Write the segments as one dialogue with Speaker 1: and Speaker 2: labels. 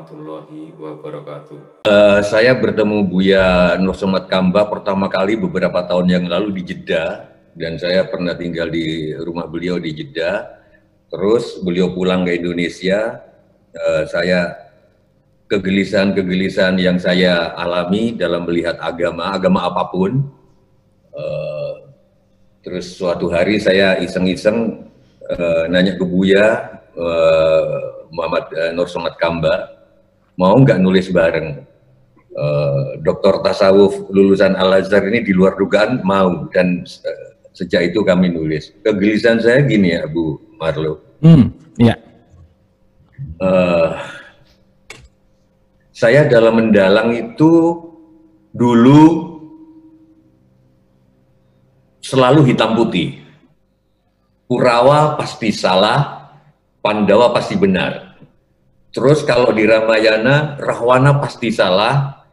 Speaker 1: warahmatullahi wabarakatuh.
Speaker 2: Saya bertemu Buya Nur Somad Kamba pertama kali beberapa tahun yang lalu di Jeddah, dan saya pernah tinggal di rumah beliau di Jeddah. Terus beliau pulang ke Indonesia, saya kegelisahan yang saya alami dalam melihat agama apapun. Terus suatu hari saya iseng-iseng nanya ke Buya Muhammad Nur Somad Kamba, mau nggak nulis bareng? Doktor tasawuf lulusan Al-Azhar ini di luar dugaan mau, dan sejak itu kami nulis. Kegelisahan saya gini ya, Bu Marlo.
Speaker 3: Ya.
Speaker 2: Saya dalam mendalang itu dulu selalu hitam putih. Kurawa pasti salah, Pandawa pasti benar. Terus kalau di Ramayana, Rahwana pasti salah,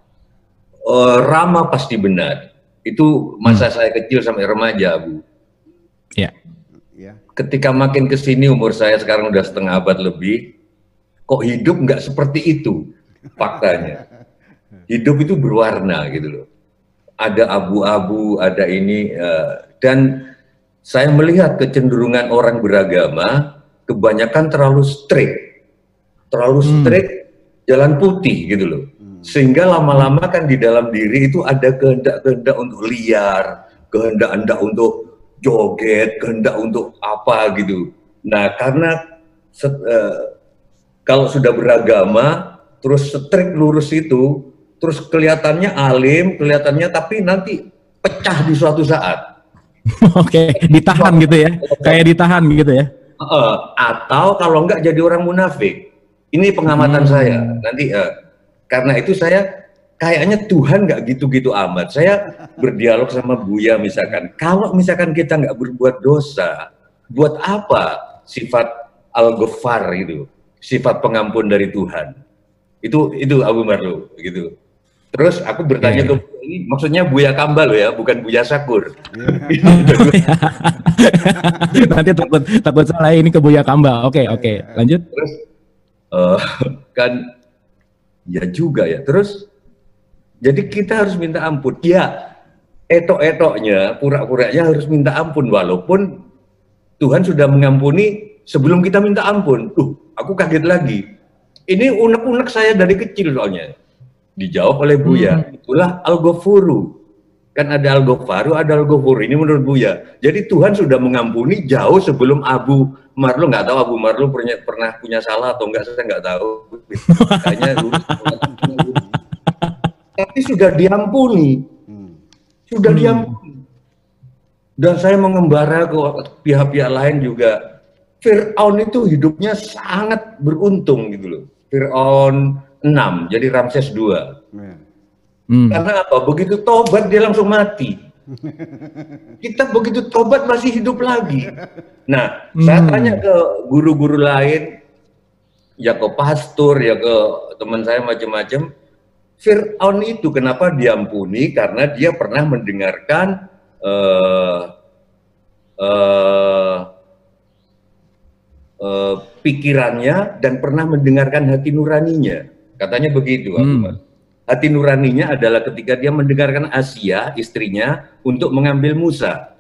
Speaker 2: Rama pasti benar. Itu masa saya kecil sampai remaja, Bu.
Speaker 3: Ya.
Speaker 2: Ketika makin ke sini, umur saya sekarang udah setengah abad lebih, kok hidup nggak seperti itu faktanya. Hidup itu berwarna gitu loh. Ada abu-abu, ada ini, dan saya melihat kecenderungan orang beragama kebanyakan terlalu strict, jalan putih gitu loh. Sehingga lama-lama kan di dalam diri itu ada kehendak-kehendak untuk liar, kehendak-kehendak untuk joget, kehendak untuk apa gitu. Nah, karena kalau sudah beragama, terus strict lurus itu, terus kelihatannya alim, kelihatannya tapi nanti pecah di suatu saat.
Speaker 3: Oke, ditahan gitu ya, kayak ditahan gitu ya.
Speaker 2: Atau kalau enggak jadi orang munafik. Ini pengamatan saya. Nanti karena itu saya kayaknya Tuhan nggak gitu-gitu amat. Saya berdialog sama Buya misalkan. Kalau misalkan kita nggak berbuat dosa, buat apa sifat Al-Ghaffar itu? Sifat pengampun dari Tuhan. Itu Abu Marlo gitu. Terus aku bertanya ke ini, maksudnya Buya Kamba loh ya, bukan Buya Sakur.
Speaker 3: Nanti takut salah, ini ke Buya Kamba. Oke, lanjut.
Speaker 2: Terus kan ya juga ya. Terus jadi kita harus minta ampun. Ya, etok-etoknya, pura-puranya harus minta ampun walaupun Tuhan sudah mengampuni sebelum kita minta ampun. Aku kaget lagi. Ini unek-unek saya dari kecil soalnya. Dijawab oleh Buya, itulah Al-Ghafuru. Kan ada Al-Ghafaru, ada Al-Ghafuru. Ini menurut Buya. Jadi Tuhan sudah mengampuni jauh sebelum Abu Marlo. Nggak tahu Abu Marlo pernah punya salah atau enggak, saya nggak tahu. Kayaknya tapi sudah diampuni. Sudah diampuni. Dan saya mengembara ke pihak-pihak lain juga. Fir'aun itu hidupnya sangat beruntung gitu loh. Fir'aun 6, jadi Ramses 2. Karena apa? Begitu tobat dia langsung mati. Kita begitu tobat masih hidup lagi. Nah, saya tanya ke guru-guru lain, ya ke pastor, ya ke teman saya macam-macam. Fir'aun itu kenapa diampuni? Karena dia pernah mendengarkan pikirannya dan pernah mendengarkan hati nuraninya. Katanya begitu, hati nuraninya adalah ketika dia mendengarkan Asia, istrinya, untuk mengambil Musa.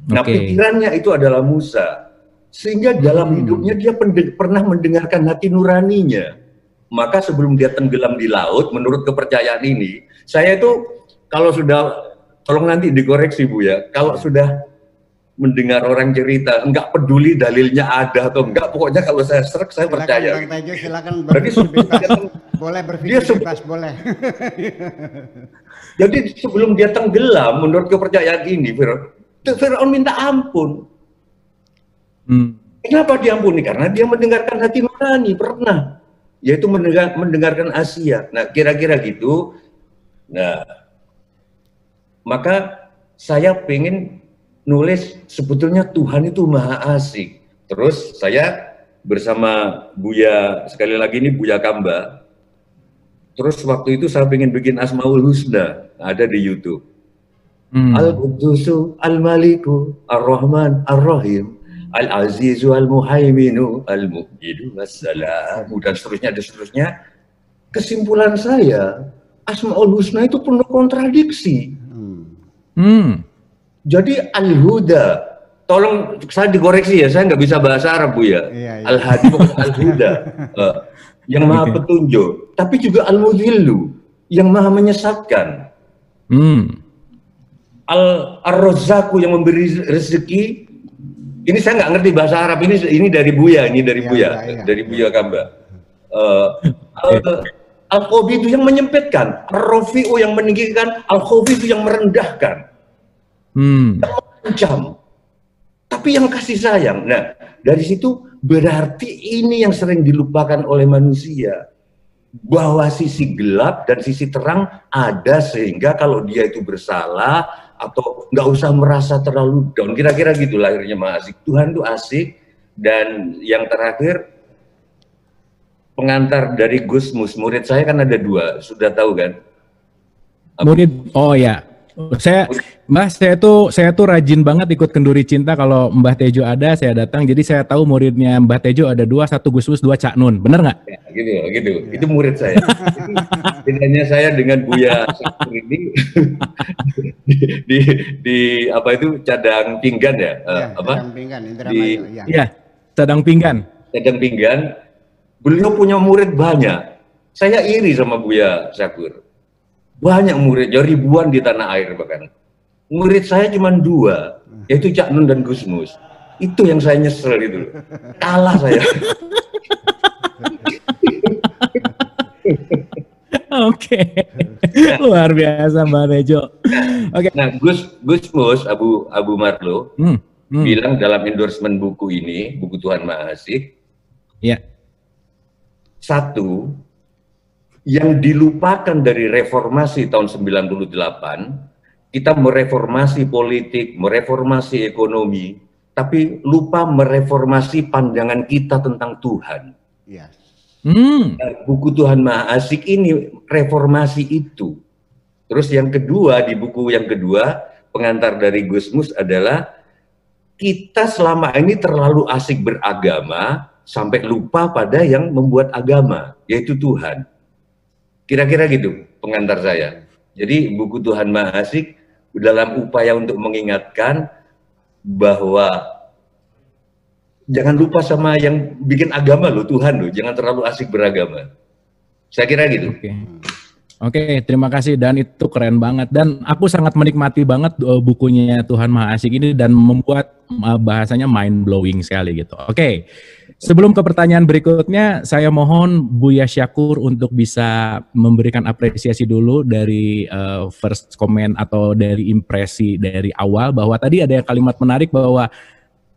Speaker 2: Nah, pikirannya itu adalah Musa. Sehingga dalam hidupnya dia pernah mendengarkan hati nuraninya. Maka sebelum dia tenggelam di laut, menurut kepercayaan ini, saya itu kalau sudah, tolong nanti dikoreksi Bu ya, kalau sudah mendengar orang cerita, enggak peduli dalilnya ada atau enggak, pokoknya kalau saya serak saya percaya.
Speaker 4: Silakan berpikir bebas, boleh berpikir bebas, boleh.
Speaker 2: Jadi sebelum dia tenggelam, menurut kepercayaan ini, Fir'aun minta ampun. Kenapa diampuni? Karena dia mendengarkan hati nurani, pernah, yaitu mendengarkan Asia. Nah, kira-kira gitu. Nah, maka saya pengen nulis sebetulnya Tuhan itu maha asik. Terus saya bersama Buya, sekali lagi ini Buya Kamba. Terus waktu itu saya pengen bikin Asmaul Husna, ada di YouTube. Al-Qudusu, Al-Maliku, Ar-Rahman, Ar-Rahim, Al-Azizu Al-Muhaiminu Al-Mu'midu Wassalamu dan seterusnya. Kesimpulan saya, Asmaul Husna itu penuh kontradiksi. Jadi Al-Huda, tolong saya dikoreksi ya, saya nggak bisa bahasa Arab Bu ya. Al-Hadi bukan Al-Huda, yang maha petunjuk, tapi juga Al-Mudhillu, yang maha menyesatkan. Ar-Razzaku yang memberi rezeki. Ini saya nggak ngerti bahasa Arab, ini dari Buya, dari Buya Kamba. Al-Qabidu yang menyempitkan, Ar-Rafi'u yang meninggikan, Al-Khafidu yang merendahkan, yang mengancam, tapi yang kasih sayang. Nah, dari situ berarti ini yang sering dilupakan oleh manusia, bahwa sisi gelap dan sisi terang ada, sehingga kalau dia itu bersalah atau nggak usah merasa terlalu down, kira-kira gitu lahirnya Maha Asik. Tuhan itu asik. Dan yang terakhir, pengantar dari Gusmus, murid saya kan ada 2, sudah tahu kan?
Speaker 3: Murid, oh ya, saya tuh rajin banget ikut Kenduri Cinta. Kalau Mbah Tejo ada, saya datang. Jadi saya tahu muridnya Mbah Tejo ada 2, 1 Gusmus, 2 Cak Nun, bener nggak?
Speaker 2: Ya, gitu. Itu murid saya. Bedanya saya dengan Buya Syakur ini di apa itu cadang pinggan ya?
Speaker 4: Cadang pinggan,
Speaker 3: Cadang pinggan.
Speaker 2: Cadang pinggan. Beliau punya murid banyak. Saya iri sama Buya Syakur. Banyak muridnya, ribuan di tanah air bahkan. Murid saya cuma 2, yaitu Cak Nun dan Gusmus. Itu yang saya nyesel itu. Kalah saya.
Speaker 3: Oke. Luar biasa Mbak Tejo. Oke.
Speaker 2: Nah, Gusmus Abu Marlo bilang dalam endorsement buku ini, buku Tuhan Maha Asik.
Speaker 3: Ya.
Speaker 2: 1, yang dilupakan dari reformasi tahun 98, kita mereformasi politik, mereformasi ekonomi, tapi lupa mereformasi pandangan kita tentang Tuhan. Buku Tuhan Maha Asik ini reformasi itu. Terus yang kedua, di buku yang kedua, pengantar dari Gusmus adalah kita selama ini terlalu asik beragama, sampai lupa pada yang membuat agama, yaitu Tuhan. Kira-kira gitu pengantar saya. Jadi buku Tuhan Maha Asik dalam upaya untuk mengingatkan bahwa jangan lupa sama yang bikin agama loh, Tuhan loh, jangan terlalu asik beragama. Saya kira gitu.
Speaker 3: Oke, terima kasih, dan itu keren banget, dan aku sangat menikmati banget bukunya Tuhan Maha Asik ini dan membuat bahasanya mind blowing sekali gitu. Oke, sebelum ke pertanyaan berikutnya, saya mohon Buya Syakur untuk bisa memberikan apresiasi dulu dari first comment atau dari impresi dari awal, bahwa tadi ada kalimat menarik bahwa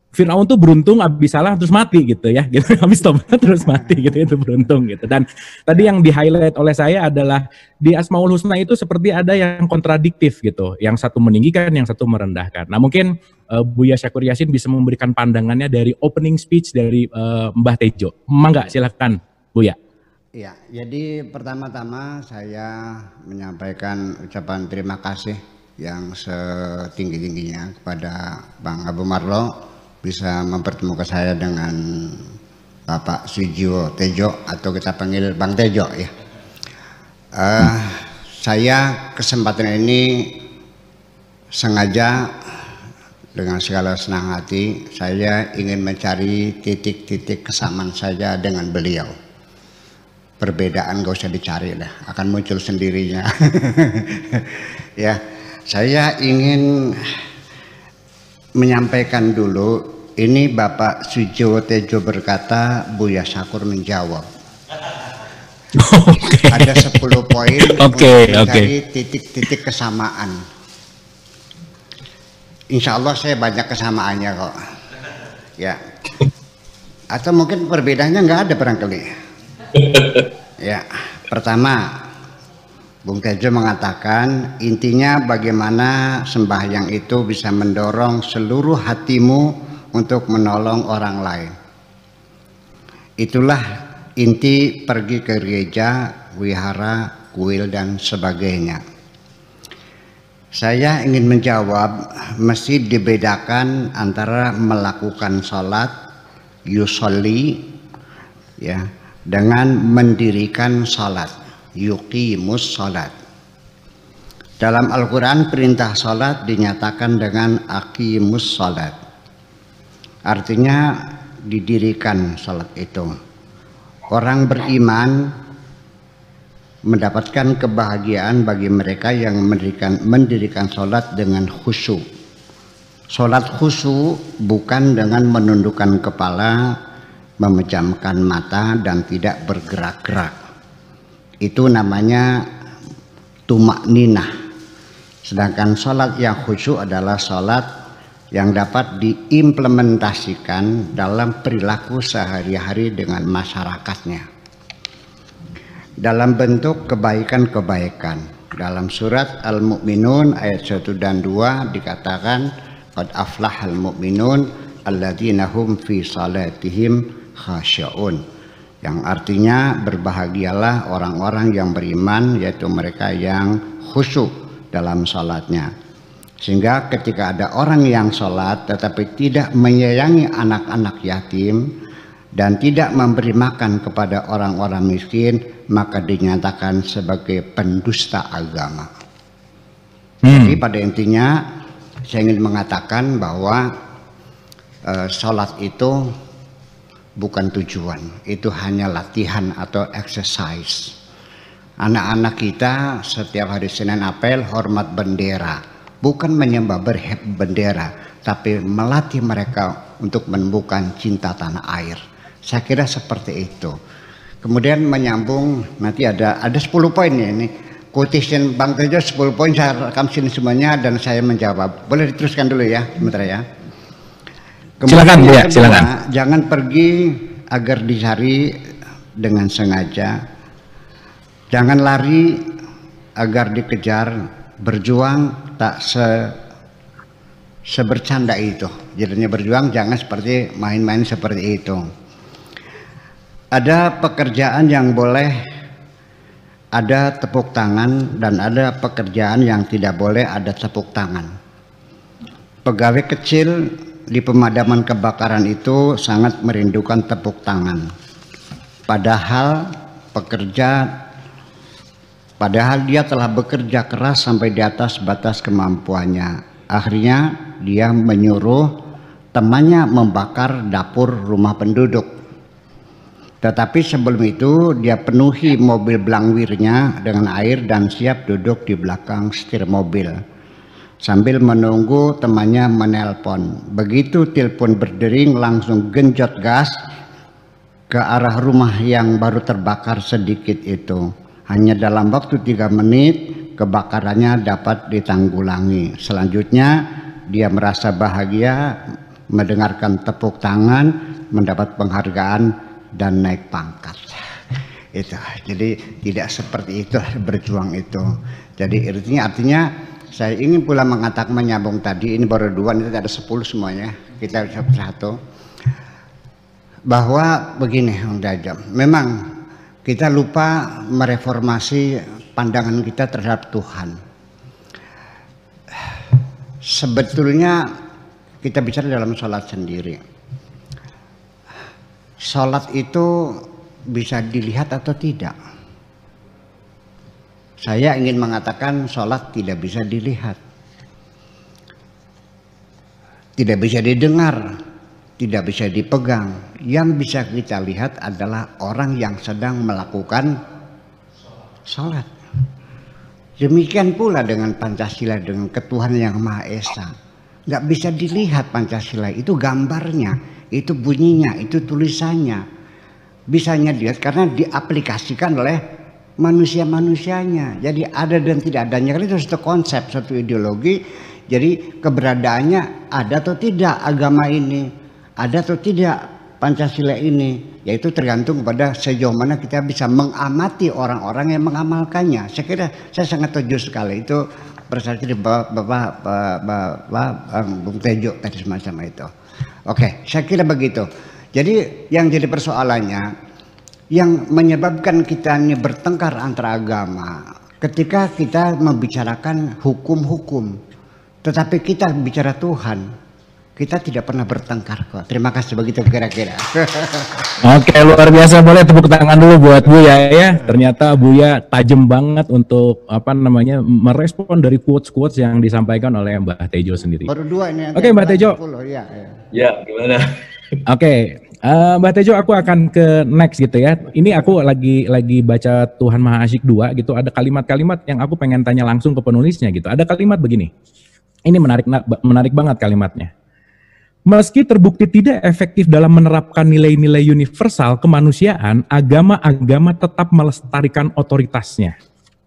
Speaker 3: Fir'aun tuh beruntung habis salah terus mati gitu ya, gitu. Habis tobat terus mati gitu, itu beruntung gitu. Dan tadi yang di highlight oleh saya adalah di Asmaul Husna itu seperti ada yang kontradiktif gitu, yang satu meninggikan, yang satu merendahkan. Nah mungkin Buya Syakur Yasin bisa memberikan pandangannya dari opening speech dari Mbah Tejo. Mangga, silakan Buya.
Speaker 4: Iya, jadi pertama-tama saya menyampaikan ucapan terima kasih yang setinggi-tingginya kepada Bang Abu Marlo bisa mempertemukan saya dengan Bapak Sujiwo Tejo, atau kita panggil Bang Tejo ya. Saya kesempatan ini sengaja dengan segala senang hati saya ingin mencari titik-titik kesamaan saja dengan beliau. Perbedaan gak usah dicari lah, akan muncul sendirinya. Ya, saya ingin menyampaikan dulu, ini Bapak Sujiwo Tejo berkata, Buya Syakur menjawab. Ada 10 poin untuk mencari titik-titik kesamaan. Insya Allah saya banyak kesamaannya kok. Ya. Atau mungkin perbedaannya nggak ada barangkali. Ya, pertama, Bung Tejo mengatakan intinya bagaimana sembahyang itu bisa mendorong seluruh hatimu untuk menolong orang lain. Itulah inti pergi ke gereja, wihara, kuil dan sebagainya. Saya ingin menjawab, mesti dibedakan antara melakukan sholat yusolli ya dengan mendirikan sholat yuqimus sholat. Dalam Al-Quran perintah sholat dinyatakan dengan aqimus sholat, artinya didirikan sholat itu. Orang beriman mendapatkan kebahagiaan bagi mereka yang mendirikan sholat dengan khusyuk. Sholat khusyuk bukan dengan menundukkan kepala, memejamkan mata dan tidak bergerak-gerak. Itu namanya tumakninah. Sedangkan sholat yang khusyuk adalah sholat yang dapat diimplementasikan dalam perilaku sehari-hari dengan masyarakatnya dalam bentuk kebaikan-kebaikan. Dalam surat Al-Mu'minun ayat 1 dan 2 dikatakan qad aflahal mu'minun alladzina hum fi salatihim khasya'un, yang artinya berbahagialah orang-orang yang beriman, yaitu mereka yang khusyuk dalam salatnya. Sehingga ketika ada orang yang salat tetapi tidak menyayangi anak-anak yatim dan tidak memberi makan kepada orang-orang miskin, maka dinyatakan sebagai pendusta agama. Jadi pada intinya saya ingin mengatakan bahwa sholat itu bukan tujuan, itu hanya latihan atau exercise. Anak-anak kita setiap hari Senin apel hormat bendera, bukan menyembah bendera, tapi melatih mereka untuk menemukan cinta tanah air. Saya kira seperti itu. Kemudian menyambung, nanti ada 10 poin ya ini. Quotation Bang Tejo 10 poin, saya rekam sini semuanya dan saya menjawab. Boleh diteruskan dulu ya, sebentar ya.
Speaker 3: Silakan ya, silakan.
Speaker 4: Jangan pergi agar dicari dengan sengaja. Jangan lari agar dikejar. Berjuang tak sebercanda itu. Jadinya berjuang jangan seperti main-main seperti itu. Ada pekerjaan yang boleh ada tepuk tangan dan ada pekerjaan yang tidak boleh ada tepuk tangan. Pegawai kecil di pemadaman kebakaran itu sangat merindukan tepuk tangan. Padahal dia telah bekerja keras sampai di atas batas kemampuannya. Akhirnya dia menyuruh temannya membakar dapur rumah penduduk. Tetapi sebelum itu dia penuhi mobil blangwirnya dengan air dan siap duduk di belakang setir mobil sambil menunggu temannya menelpon. Begitu telepon berdering langsung genjot gas ke arah rumah yang baru terbakar sedikit itu. Hanya dalam waktu 3 menit kebakarannya dapat ditanggulangi. Selanjutnya dia merasa bahagia mendengarkan tepuk tangan, mendapat penghargaan dan naik pangkat. Itu jadi tidak seperti itu berjuang itu. Jadi artinya saya ingin pula mengatakan, menyambung tadi, ini baru 2, ini ada 10 semuanya, kita satu, bahwa begini Bang Tejo, memang kita lupa mereformasi pandangan kita terhadap Tuhan. Sebetulnya kita bicara dalam sholat sendiri. Sholat itu bisa dilihat atau tidak? Saya ingin mengatakan sholat tidak bisa dilihat, tidak bisa didengar, tidak bisa dipegang. Yang bisa kita lihat adalah orang yang sedang melakukan sholat. Demikian pula dengan Pancasila, dengan ketuhanan yang Maha Esa. Nggak bisa dilihat Pancasila, itu gambarnya, itu bunyinya, itu tulisannya. Bisanya dilihat karena diaplikasikan oleh manusia-manusianya. Jadi ada dan tidak adanya, itu satu konsep, satu ideologi. Jadi keberadaannya ada atau tidak agama ini, ada atau tidak Pancasila ini, yaitu tergantung kepada sejauh mana kita bisa mengamati orang-orang yang mengamalkannya. Saya kira saya sangat setuju sekali itu berasal dari Bapak Bung Tejo tadi semacam itu. Oke, saya kira begitu. Jadi yang jadi persoalannya, yang menyebabkan kita ini bertengkar antara agama ketika kita membicarakan hukum-hukum, tetapi kita bicara Tuhan, kita tidak pernah bertengkar kok. Terima kasih, begitu kira-kira.
Speaker 3: Oke, luar biasa. Boleh tepuk tangan dulu buat Buya ya. Ternyata Buya tajam banget untuk merespon dari quotes-quotes yang disampaikan oleh Mbah Tejo sendiri.
Speaker 4: Baru 2 ini.
Speaker 3: Oke, Mbah Tejo.
Speaker 4: Ya.
Speaker 2: Ya, gimana?
Speaker 3: Oke, Mbah Tejo, aku akan ke next gitu ya. Ini aku lagi baca Tuhan Maha Asyik 2 gitu. Ada kalimat-kalimat yang aku pengen tanya langsung ke penulisnya gitu. Ada kalimat begini. Ini menarik banget kalimatnya. Meski terbukti tidak efektif dalam menerapkan nilai-nilai universal kemanusiaan, agama-agama tetap melestarikan otoritasnya.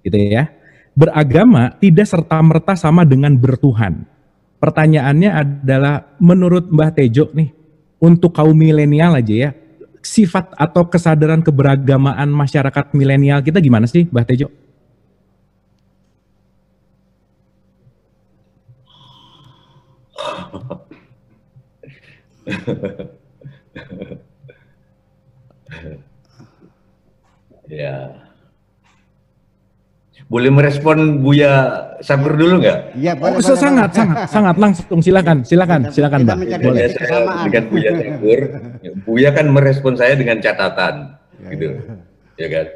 Speaker 3: Gitu ya. Beragama tidak serta-merta sama dengan bertuhan. Pertanyaannya adalah, menurut Mbah Tejo nih, untuk kaum milenial aja ya, sifat atau kesadaran keberagamaan masyarakat milenial kita gimana sih, Mbah Tejo?
Speaker 2: Ya. Boleh merespon Buya Sakur dulu nggak?
Speaker 4: Iya, boleh.
Speaker 3: Sangat langsung, silakan Mbak. Boleh.
Speaker 2: Dengan Buya Sakur, Buya kan merespon saya dengan catatan, gitu, ya kan?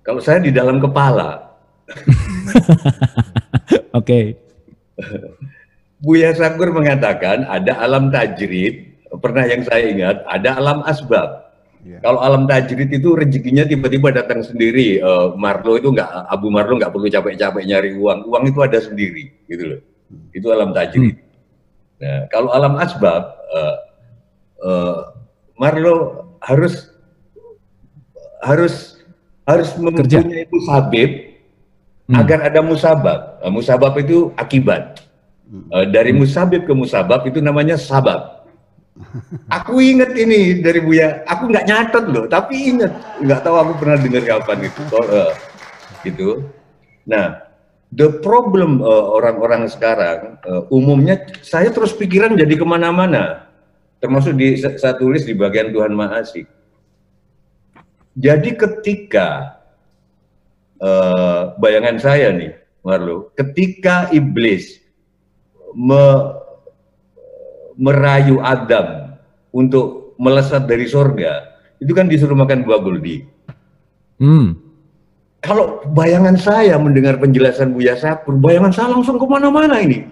Speaker 2: Kalau saya di dalam kepala,
Speaker 3: Oke.
Speaker 2: Buya Sakur mengatakan ada alam tajrid, pernah yang saya ingat, ada alam asbab. Kalau alam tajrid itu rezekinya tiba-tiba datang sendiri. Marlo itu Abu Marlo nggak perlu capek-capek nyari uang itu ada sendiri, gitu loh. Itu alam tajrid. Nah, kalau alam asbab, Marlo harus mempunyai musabib agar ada musabab. Musabab itu akibat. Dari musabib ke musabab itu namanya sabab. Aku inget ini dari Buya, aku nggak nyatet loh, tapi inget, nggak tahu aku pernah dengar kapan itu, gitu. Nah, the problem orang-orang sekarang, umumnya saya terus pikiran jadi kemana-mana, termasuk saya tulis di bagian Tuhan Maha Asyik. Jadi ketika bayangan saya nih, Marlo, ketika iblis merayu Adam untuk melesat dari sorga, itu kan disuruh makan buah guldi. Kalau bayangan saya mendengar penjelasan Buya Sakur, bayangan saya langsung kemana-mana ini,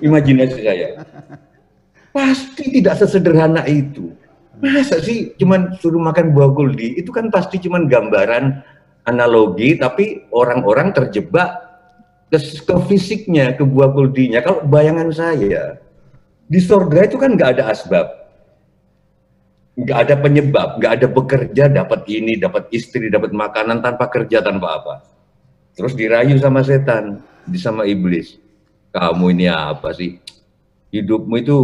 Speaker 2: imajinasi saya. Pasti tidak sesederhana itu. Masa sih cuman suruh makan buah guldi? Itu kan pasti cuman gambaran analogi, tapi orang-orang terjebak ke fisiknya, ke buah guldinya. Kalau bayangan saya, di surga itu kan nggak ada asbab, nggak ada penyebab, nggak ada bekerja, dapat ini, dapat istri, dapat makanan tanpa kerja, tanpa apa. Terus dirayu sama setan, sama iblis. Kamu ini apa sih? Hidupmu itu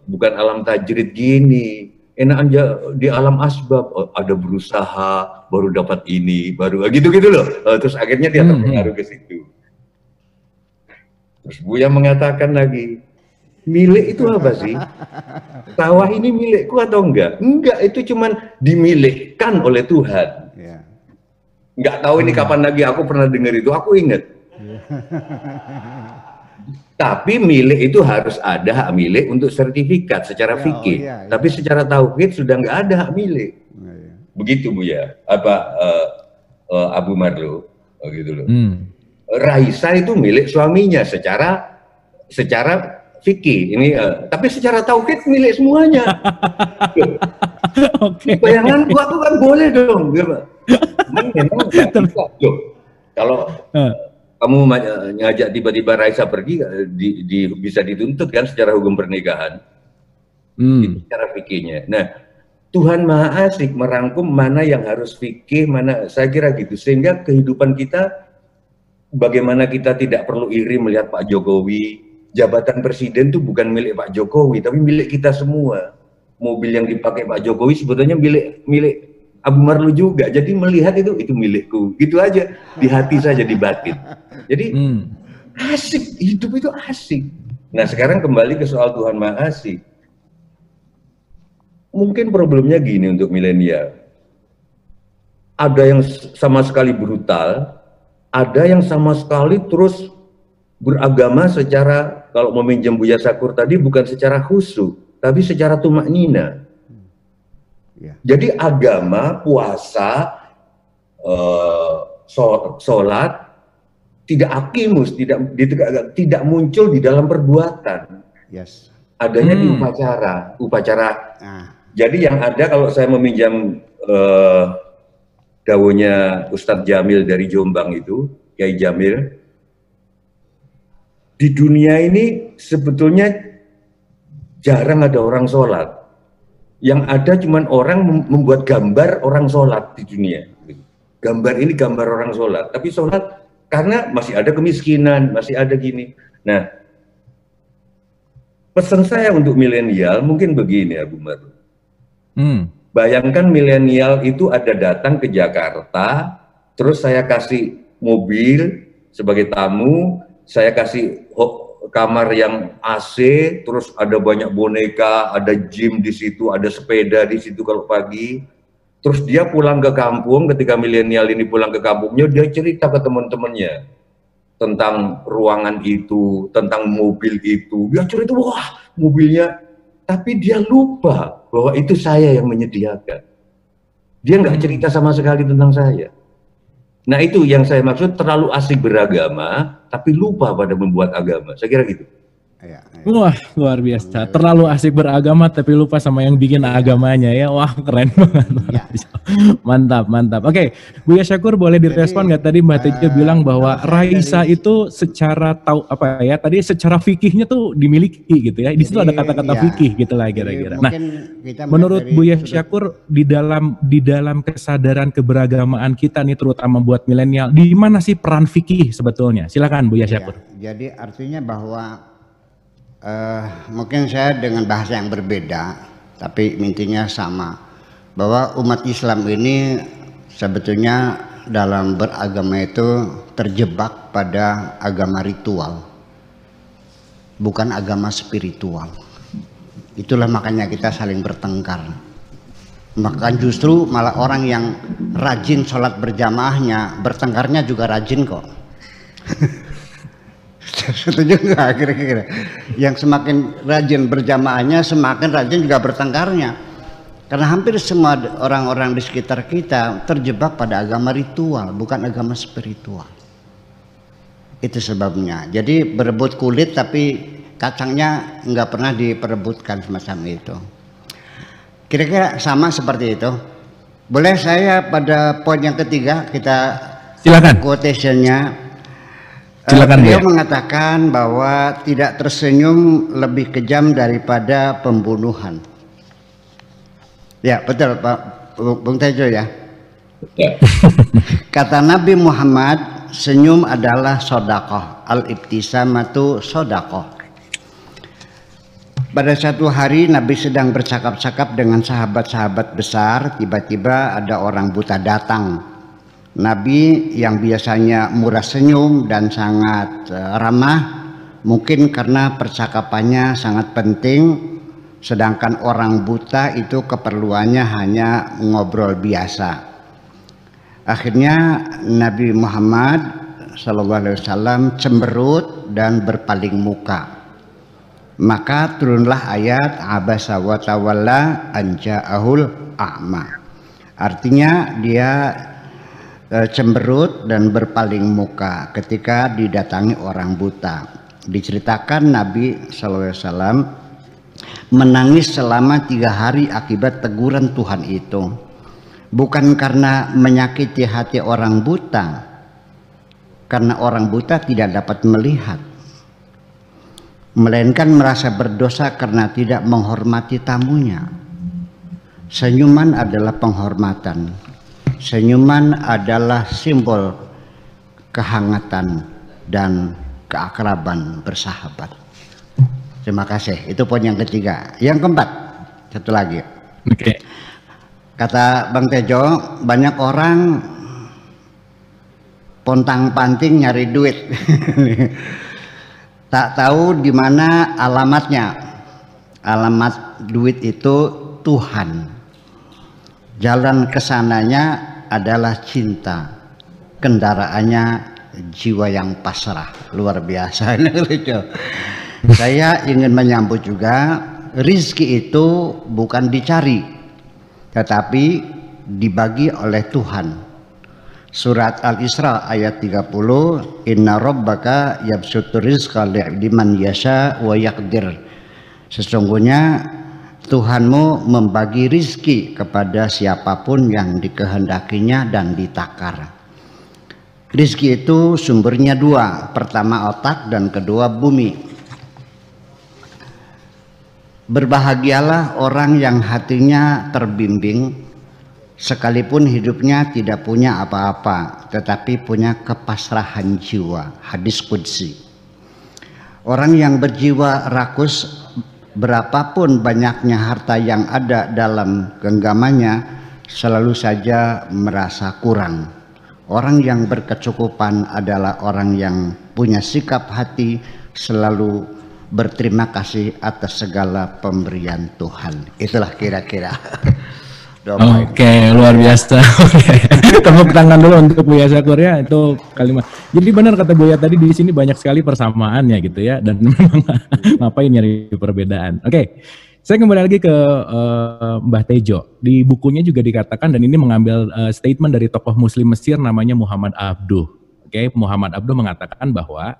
Speaker 2: bukan alam tajrid gini. Enak aja di alam asbab, ada berusaha, baru dapat ini, baru gitu-gitu loh. Terus akhirnya dia terpengaruh ke situ. Terus Buya mengatakan lagi, milik itu apa sih? Sawah ini milikku atau enggak? Enggak, itu cuman dimilikkan oleh Tuhan. Enggak tahu ini kapan lagi aku pernah dengar itu, aku ingat. Tapi milik itu harus ada hak milik untuk sertifikat secara fikih. Tapi secara tauhid sudah enggak ada hak milik. Begitu Buya, Abu Marlo, gitu loh. Raisa itu milik suaminya secara fikih ini, tapi secara tauhid milik semuanya.
Speaker 3: Oke.
Speaker 2: Bayanganku aku kan boleh dong. Memang kalau kamu ngajak tiba-tiba Raisa pergi, bisa dituntut kan secara hukum pernikahan. Itu secara fikihnya. Nah, Tuhan Maha Asyik merangkum mana yang harus fikih, mana, saya kira gitu, sehingga kehidupan kita, bagaimana kita tidak perlu iri melihat Pak Jokowi. Jabatan presiden itu bukan milik Pak Jokowi, tapi milik kita semua. Mobil yang dipakai Pak Jokowi sebetulnya milik Abu Marlo juga. Jadi melihat itu milikku, gitu aja, di hati saja, di batin. Jadi asik, hidup itu asik. Nah sekarang kembali ke soal Tuhan Maha Asyik. Mungkin problemnya gini untuk milenial. Ada yang sama sekali brutal, ada yang sama sekali terus beragama secara, kalau meminjam Buya Syakur tadi, bukan secara khusyuk, tapi secara tumak nina.
Speaker 4: Ya.
Speaker 2: Jadi agama, puasa, sholat tidak akimus, tidak muncul di dalam perbuatan.
Speaker 4: Yes.
Speaker 2: Adanya di upacara.
Speaker 4: Nah.
Speaker 2: Jadi yang ada, kalau saya meminjam dawuhnya Ustadz Jamil dari Jombang itu, Kiai Jamil, di dunia ini sebetulnya jarang ada orang sholat. Yang ada cuman orang membuat gambar orang sholat di dunia. Gambar ini gambar orang sholat, tapi sholat karena masih ada kemiskinan, masih ada gini. Nah, pesan saya untuk milenial mungkin begini ya, Bu Maru. Bayangkan milenial itu ada datang ke Jakarta, terus saya kasih mobil sebagai tamu, saya kasih kamar yang AC, terus ada banyak boneka, ada gym di situ, ada sepeda di situ kalau pagi. Terus dia pulang ke kampung, ketika milenial ini pulang ke kampungnya, dia cerita ke teman-temannya tentang ruangan itu, tentang mobil itu. Dia cerita, wah mobilnya, tapi dia lupa bahwa itu saya yang menyediakan. Dia nggak cerita sama sekali tentang saya. Nah itu yang saya maksud, terlalu asik beragama, tapi lupa pada membuat agama. Saya kira gitu.
Speaker 4: Ya.
Speaker 3: Wah, luar biasa. Terlalu asik beragama tapi lupa sama yang bikin agamanya ya. Wah, keren banget.
Speaker 4: Ya.
Speaker 3: Mantap, mantap. Oke, Buya Syakur boleh direspon nggak tadi Mbak Tejo bilang bahwa Raisa itu secara tadi secara fikihnya tuh dimiliki gitu ya. Di situ ada kata-kata fikih gitu lah kira-kira. Nah, menurut Buya Syakur di dalam kesadaran keberagamaan kita nih terutama buat milenial, di mana sih peran fikih sebetulnya? Silakan Buya Syakur.
Speaker 4: Jadi artinya bahwa mungkin saya dengan bahasa yang berbeda, tapi intinya sama, bahwa umat Islam ini sebetulnya dalam beragama itu terjebak pada agama ritual, bukan agama spiritual. Itulah makanya kita saling bertengkar. Maka justru malah orang yang rajin sholat berjamaahnya, bertengkarnya juga rajin kok. Setuju nggak kira-kira? Yang semakin rajin berjamaahnya, semakin rajin juga bertengkarnya. Karena hampir semua orang-orang di sekitar kita terjebak pada agama ritual, bukan agama spiritual. Itu sebabnya. Jadi berebut kulit tapi kacangnya nggak pernah diperebutkan semacam itu. Kira-kira sama seperti itu. Boleh saya pada poin yang ketiga kita
Speaker 3: silakan
Speaker 4: quotation-nya.
Speaker 3: Silakan,
Speaker 4: beliau mengatakan bahwa tidak tersenyum lebih kejam daripada pembunuhan. Ya betul Pak Bung Tejo ya. Kata Nabi Muhammad, senyum adalah sodakoh, al-ibtisamatu sodakoh. Pada satu hari Nabi sedang bercakap-cakap dengan sahabat-sahabat besar, tiba-tiba ada orang buta datang. Nabi yang biasanya murah senyum dan sangat ramah, mungkin karena percakapannya sangat penting, sedangkan orang buta itu keperluannya hanya ngobrol biasa. Akhirnya Nabi Muhammad SAW cemberut dan berpaling muka. Maka turunlah ayat abasa wa tawalla an ja'ahul a'ma. Artinya dia cemberut dan berpaling muka ketika didatangi orang buta. Diceritakan Nabi SAW menangis selama 3 hari akibat teguran Tuhan itu, bukan karena menyakiti hati orang buta, karena orang buta tidak dapat melihat, melainkan merasa berdosa karena tidak menghormati tamunya. Senyuman adalah penghormatan. Senyuman adalah simbol kehangatan dan keakraban bersahabat. Terima kasih. Itu poin yang ketiga. Yang keempat, satu lagi.
Speaker 3: Oke.
Speaker 4: Kata Bang Tejo, banyak orang pontang-panting nyari duit. Tak tahu di mana alamatnya. Alamat duit itu Tuhan. Jalan kesananya adalah cinta, kendaraannya jiwa yang pasrah, luar biasa. Saya ingin menyambut juga, rizki itu bukan dicari, tetapi dibagi oleh Tuhan. Surat Al-Isra ayat 30, Inna rabbaka yabsutur rizqa liman yasha wa yaqdir. Sesungguhnya Tuhanmu membagi rizki kepada siapapun yang dikehendakinya dan ditakar. Rizki itu sumbernya dua, pertama otak dan kedua bumi. Berbahagialah orang yang hatinya terbimbing, sekalipun hidupnya tidak punya apa-apa, tetapi punya kepasrahan jiwa. Hadis qudsi. Orang yang berjiwa rakus, berapapun banyaknya harta yang ada dalam genggamannya, selalu saja merasa kurang. Orang yang berkecukupan adalah orang yang punya sikap hati selalu berterima kasih atas segala pemberian Tuhan. Itulah kira-kira.
Speaker 3: Oke, luar biasa. Tepuk tangan dulu untuk Buya Syakur ya, itu kalimat. Jadi benar kata Buya tadi, di sini banyak sekali persamaannya gitu ya, dan memang ngapain nyari perbedaan. Oke, saya kembali lagi ke Mbah Tejo. Di bukunya juga dikatakan, dan ini mengambil statement dari tokoh Muslim Mesir namanya Muhammad Abduh. Oke, Muhammad Abduh mengatakan bahwa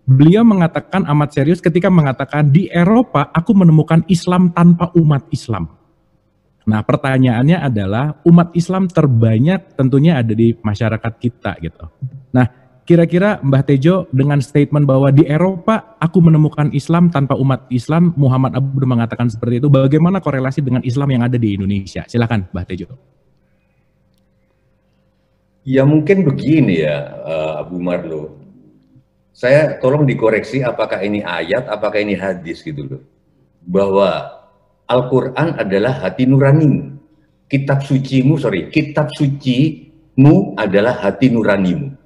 Speaker 3: beliau mengatakan amat serius ketika mengatakan di Eropa aku menemukan Islam tanpa umat Islam. Nah, pertanyaannya adalah umat Islam terbanyak tentunya ada di masyarakat kita gitu. Nah, kira-kira Mbah Tejo dengan statement bahwa di Eropa aku menemukan Islam tanpa umat Islam, Muhammad Abduh mengatakan seperti itu, bagaimana korelasi dengan Islam yang ada di Indonesia? Silakan Mbah Tejo.
Speaker 2: Ya mungkin begini ya, Abu Marlo. Saya tolong dikoreksi apakah ini ayat, apakah ini hadis gitu loh. Bahwa Al-Quran adalah hati nuranimu. Kitab sucimu adalah hati nuranimu.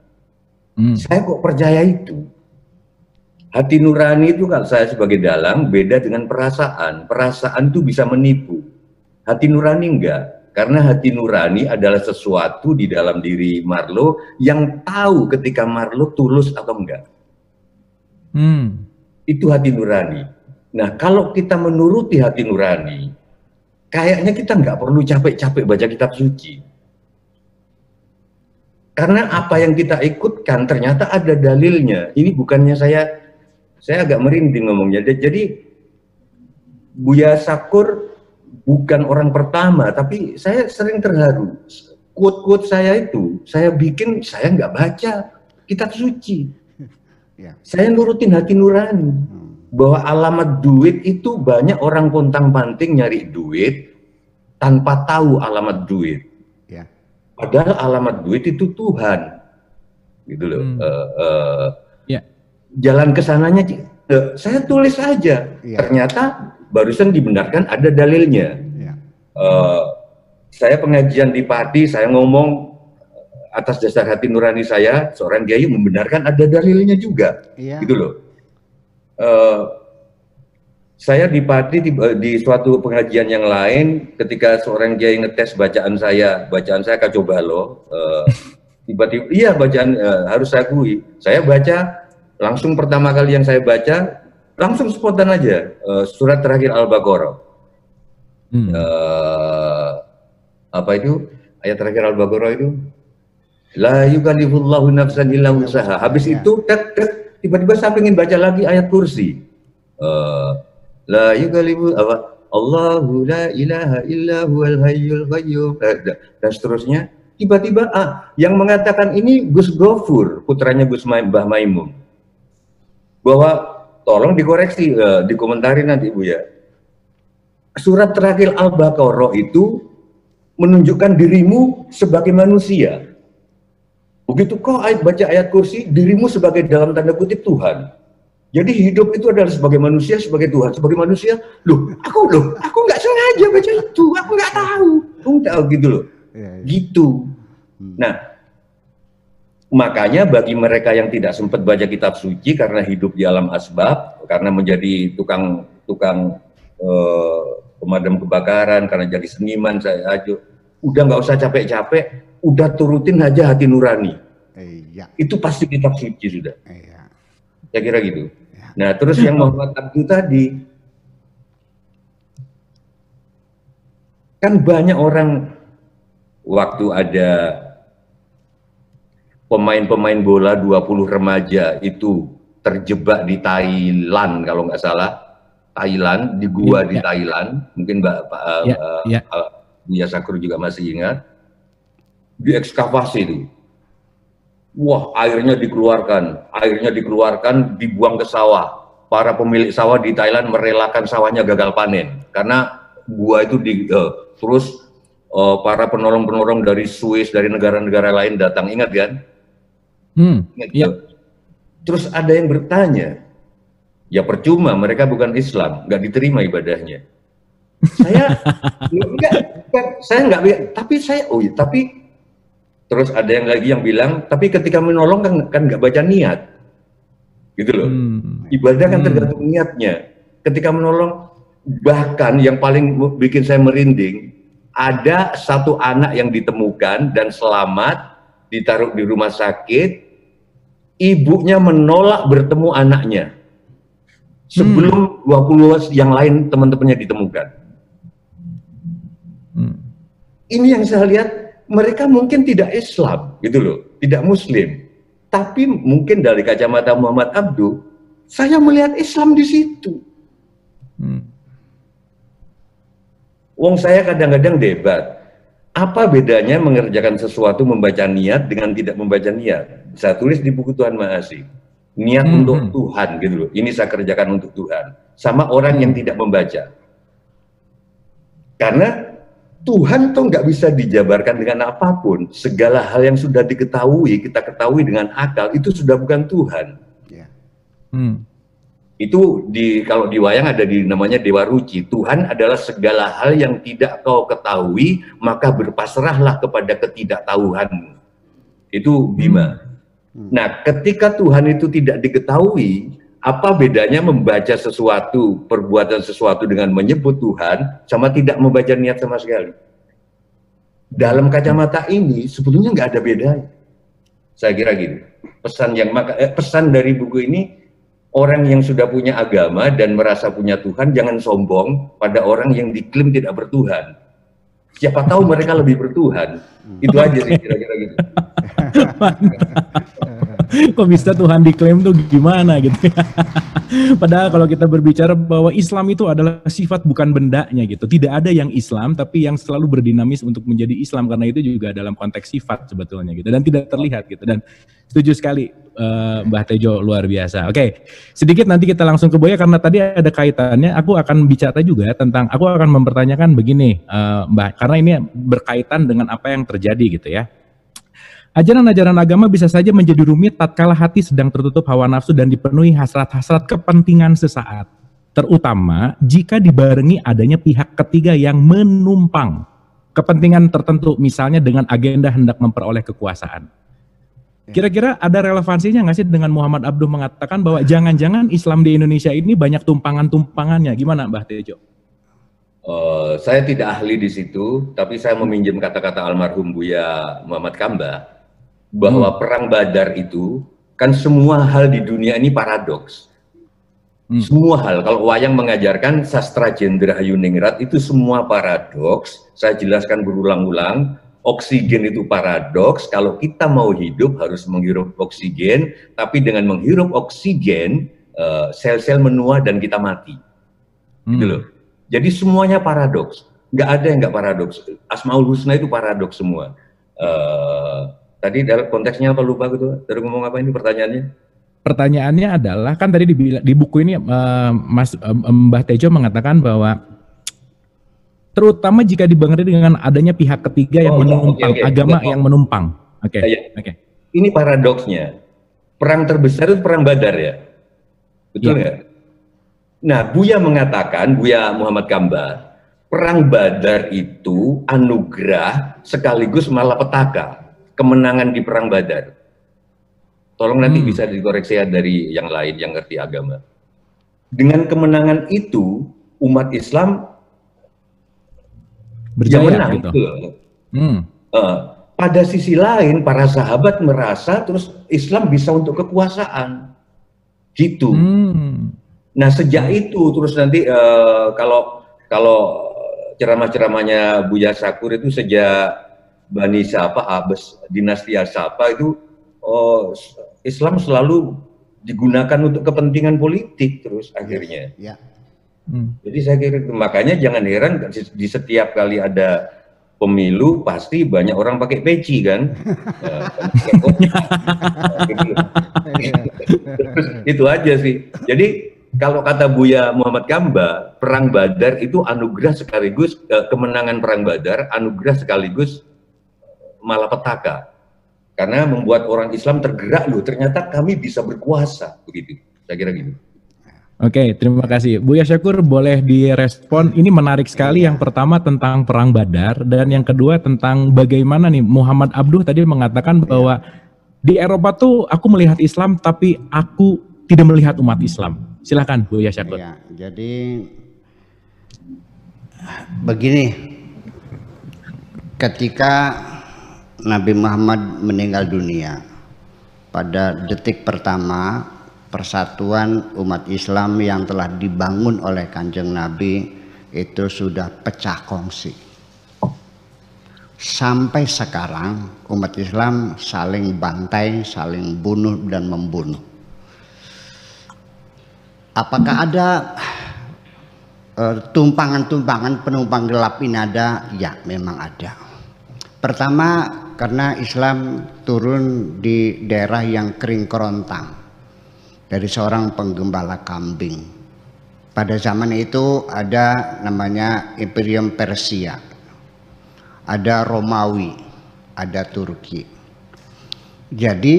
Speaker 2: Saya kok percaya itu. Hati nurani itu kalau saya sebagai dalang beda dengan perasaan. Perasaan itu bisa menipu. Hati nurani enggak. Karena hati nurani adalah sesuatu di dalam diri Marlo yang tahu ketika Marlo tulus atau enggak. Itu hati nurani. Nah, kalau kita menuruti hati nurani, kayaknya kita nggak perlu capek-capek baca kitab suci. Karena apa yang kita ikutkan ternyata ada dalilnya. Ini bukannya saya agak merinding ngomongnya. Jadi Buya Syakur bukan orang pertama, tapi saya sering terharu. Quote-quote saya itu, saya bikin, saya nggak baca kitab suci. Saya nurutin hati nurani. Bahwa alamat duit itu banyak orang pontang-panting nyari duit tanpa tahu alamat duit.
Speaker 4: Ya.
Speaker 2: Padahal alamat duit itu Tuhan, gitu loh. Jalan kesananya saya tulis aja. Ya. Ternyata barusan dibenarkan ada dalilnya. Ya. Saya pengajian di Pati, saya ngomong atas dasar hati nurani saya, seorang kiai membenarkan ada dalilnya juga, gitu loh. Saya di Pati di suatu pengajian yang lain, ketika seorang kiai ngetes bacaan saya kacau balau, tiba-tiba iya bacaan harus saya akui, saya baca langsung pertama kali yang saya baca langsung spontan aja surat terakhir Al-Baqarah. Apa itu ayat terakhir Al-Baqarah itu? La yukallifullahu nafsan illa wusaha. Habis itu tiba-tiba saya ingin baca lagi ayat kursi. La yukallifu apa? Allahu la ilaha illa huwal hayyul qayyum. Dan seterusnya. Tiba-tiba yang mengatakan ini Gus Gofur, putranya Gus Mbah Maimum. Bahwa tolong dikoreksi, dikomentari nanti Bu ya. Surat terakhir Al-Baqarah itu menunjukkan dirimu sebagai manusia. Begitu kau baca ayat kursi, dirimu sebagai dalam tanda kutip Tuhan. Jadi hidup itu adalah sebagai manusia, sebagai Tuhan. Sebagai manusia, aku nggak sengaja baca itu, aku nggak tahu. Kamu tahu gitu loh. Gitu. Nah, makanya bagi mereka yang tidak sempat baca kitab suci karena hidup di alam asbab, karena menjadi tukang pemadam kebakaran, karena jadi seniman, udah nggak usah capek-capek, udah turutin aja hati nurani.
Speaker 4: Ya.
Speaker 2: Itu pasti kitab suci sudah.
Speaker 4: Iya.
Speaker 2: Saya kira gitu.
Speaker 4: Ya.
Speaker 2: Nah, terus yang Muhammad Abdu tadi, kan banyak orang waktu ada pemain-pemain bola 20 remaja itu terjebak di Thailand kalau nggak salah, Thailand, di gua di Thailand, mungkin Buya Sakur juga masih ingat, diekskavasi itu. Wah, airnya dikeluarkan, dibuang ke sawah. Para pemilik sawah di Thailand merelakan sawahnya gagal panen karena gua itu terus para penolong-penolong dari Swiss, dari negara-negara lain datang, ingat kan? Ingat,
Speaker 3: iya.
Speaker 2: Terus ada yang bertanya, ya percuma, mereka bukan Islam, nggak diterima ibadahnya. Tapi terus ada yang lagi yang bilang, tapi ketika menolong kan nggak baca niat, gitu loh. Ibadah kan tergantung niatnya. Ketika menolong, bahkan yang paling bikin saya merinding, ada satu anak yang ditemukan dan selamat, ditaruh di rumah sakit, ibunya menolak bertemu anaknya sebelum 20 yang lain teman-temannya ditemukan. Ini yang saya lihat, mereka mungkin tidak Islam, gitu loh, tidak Muslim, tapi mungkin dari kacamata Muhammad Abdu, saya melihat Islam di situ. Wong saya kadang-kadang debat, apa bedanya mengerjakan sesuatu membaca niat dengan tidak membaca niat? Saya tulis di buku Tuhan Maha Asik, niat untuk Tuhan, gitu loh. Ini saya kerjakan untuk Tuhan. Sama orang yang tidak membaca. Karena Tuhan tuh nggak bisa dijabarkan dengan apapun. Segala hal yang sudah diketahui, kita ketahui dengan akal, itu sudah bukan Tuhan.
Speaker 4: Ya.
Speaker 2: Itu kalau di wayang ada namanya Dewa Ruci. Tuhan adalah segala hal yang tidak kau ketahui, maka berpasrahlah kepada ketidaktahuanmu. Itu Bima. Nah, ketika Tuhan itu tidak diketahui, apa bedanya membaca sesuatu, perbuatan sesuatu dengan menyebut Tuhan, sama tidak membaca niat sama sekali? Dalam kacamata ini sebetulnya nggak ada bedanya. Saya kira gitu. Pesan dari buku ini, orang yang sudah punya agama dan merasa punya Tuhan, jangan sombong pada orang yang diklaim tidak bertuhan. Siapa tahu mereka lebih bertuhan. Itu aja sih kira-kira gitu.
Speaker 3: Kok bisa Tuhan diklaim tuh gimana gitu. Padahal kalau kita berbicara bahwa Islam itu adalah sifat bukan bendanya gitu. Tidak ada yang Islam tapi yang selalu berdinamis untuk menjadi Islam, karena itu juga dalam konteks sifat sebetulnya gitu, dan tidak terlihat gitu. Dan setuju sekali Mbah Tejo, luar biasa. Oke, sedikit nanti kita langsung ke Buya karena tadi ada kaitannya. Aku akan bicara juga tentang, aku akan mempertanyakan begini Mbah, karena ini berkaitan dengan apa yang terjadi gitu ya. Ajaran-ajaran agama bisa saja menjadi rumit tatkala hati sedang tertutup hawa nafsu dan dipenuhi hasrat-hasrat kepentingan sesaat. Terutama jika dibarengi adanya pihak ketiga yang menumpang kepentingan tertentu, misalnya dengan agenda hendak memperoleh kekuasaan. Kira-kira ada relevansinya nggak sih dengan Muhammad Abdu mengatakan bahwa jangan-jangan Islam di Indonesia ini banyak tumpangan-tumpangannya? Gimana Mbah Tejo?
Speaker 2: Saya tidak ahli di situ, tapi saya meminjam kata-kata almarhum Buya Muhammad Kamba, bahwa perang Badar itu kan semua hal di dunia ini paradoks. Semua hal, kalau wayang mengajarkan sastra Jendra Ayuningrat itu semua paradoks. Saya jelaskan berulang-ulang, oksigen itu paradoks. Kalau kita mau hidup harus menghirup oksigen, tapi dengan menghirup oksigen sel-sel menua dan kita mati. Gitu loh. Jadi semuanya paradoks. Nggak ada yang nggak paradoks. Asmaul Husna itu paradoks semua. Tadi dalam konteksnya apa, lupa gitu? Tadi ngomong apa ini pertanyaannya?
Speaker 3: Pertanyaannya adalah, kan tadi di buku ini Mbah Tejo mengatakan bahwa terutama jika dibarengi dengan adanya pihak ketiga yang menumpang, agama yang menumpang. Oke.
Speaker 2: Ini paradoksnya. Perang terbesar itu perang Badar ya? Betul nggak? Nah, Buya mengatakan, Buya Muhammad Kamba, perang Badar itu anugerah sekaligus malapetaka. Kemenangan di perang Badar. Tolong nanti bisa dikoreksi ya dari yang lain yang ngerti agama. Dengan kemenangan itu, umat Islam
Speaker 3: berjaya
Speaker 2: menang,
Speaker 3: gitu.
Speaker 2: pada sisi lain para sahabat merasa terus Islam bisa untuk kekuasaan, gitu. Nah sejak itu terus nanti kalau ceramah-ceramahnya Buya Syakur itu sejak Bani Sapa, dinasti Sapa itu Islam selalu digunakan untuk kepentingan politik terus akhirnya.
Speaker 4: Ya.
Speaker 2: Jadi saya kira itu. Makanya jangan heran di setiap kali ada pemilu pasti banyak orang pakai peci kan. Itu aja sih. Jadi kalau kata Buya Muhammad Kamba, perang Badar itu anugerah sekaligus kemenangan perang Badar, anugerah sekaligus malapetaka. Karena membuat orang Islam tergerak loh, ternyata kami bisa berkuasa begitu. Saya kira gitu.
Speaker 3: Oke, terima kasih. Buya Syakur boleh direspon. Ini menarik sekali. Yang pertama tentang perang Badar dan yang kedua tentang bagaimana nih Muhammad Abduh tadi mengatakan bahwa di Eropa tuh aku melihat Islam tapi aku tidak melihat umat Islam. Silakan Buya Syakur.
Speaker 4: Ya, jadi begini, ketika Nabi Muhammad meninggal dunia pada detik pertama persatuan umat Islam yang telah dibangun oleh Kanjeng Nabi itu sudah pecah kongsi. Sampai sekarang umat Islam saling bantai, saling bunuh dan membunuh. Apakah ada tumpangan-tumpangan penumpang gelap ini ada? Ya, memang ada. Pertama, karena Islam turun di daerah yang kering kerontang dari seorang penggembala kambing. Pada zaman itu ada namanya Imperium Persia, ada Romawi, ada Turki. Jadi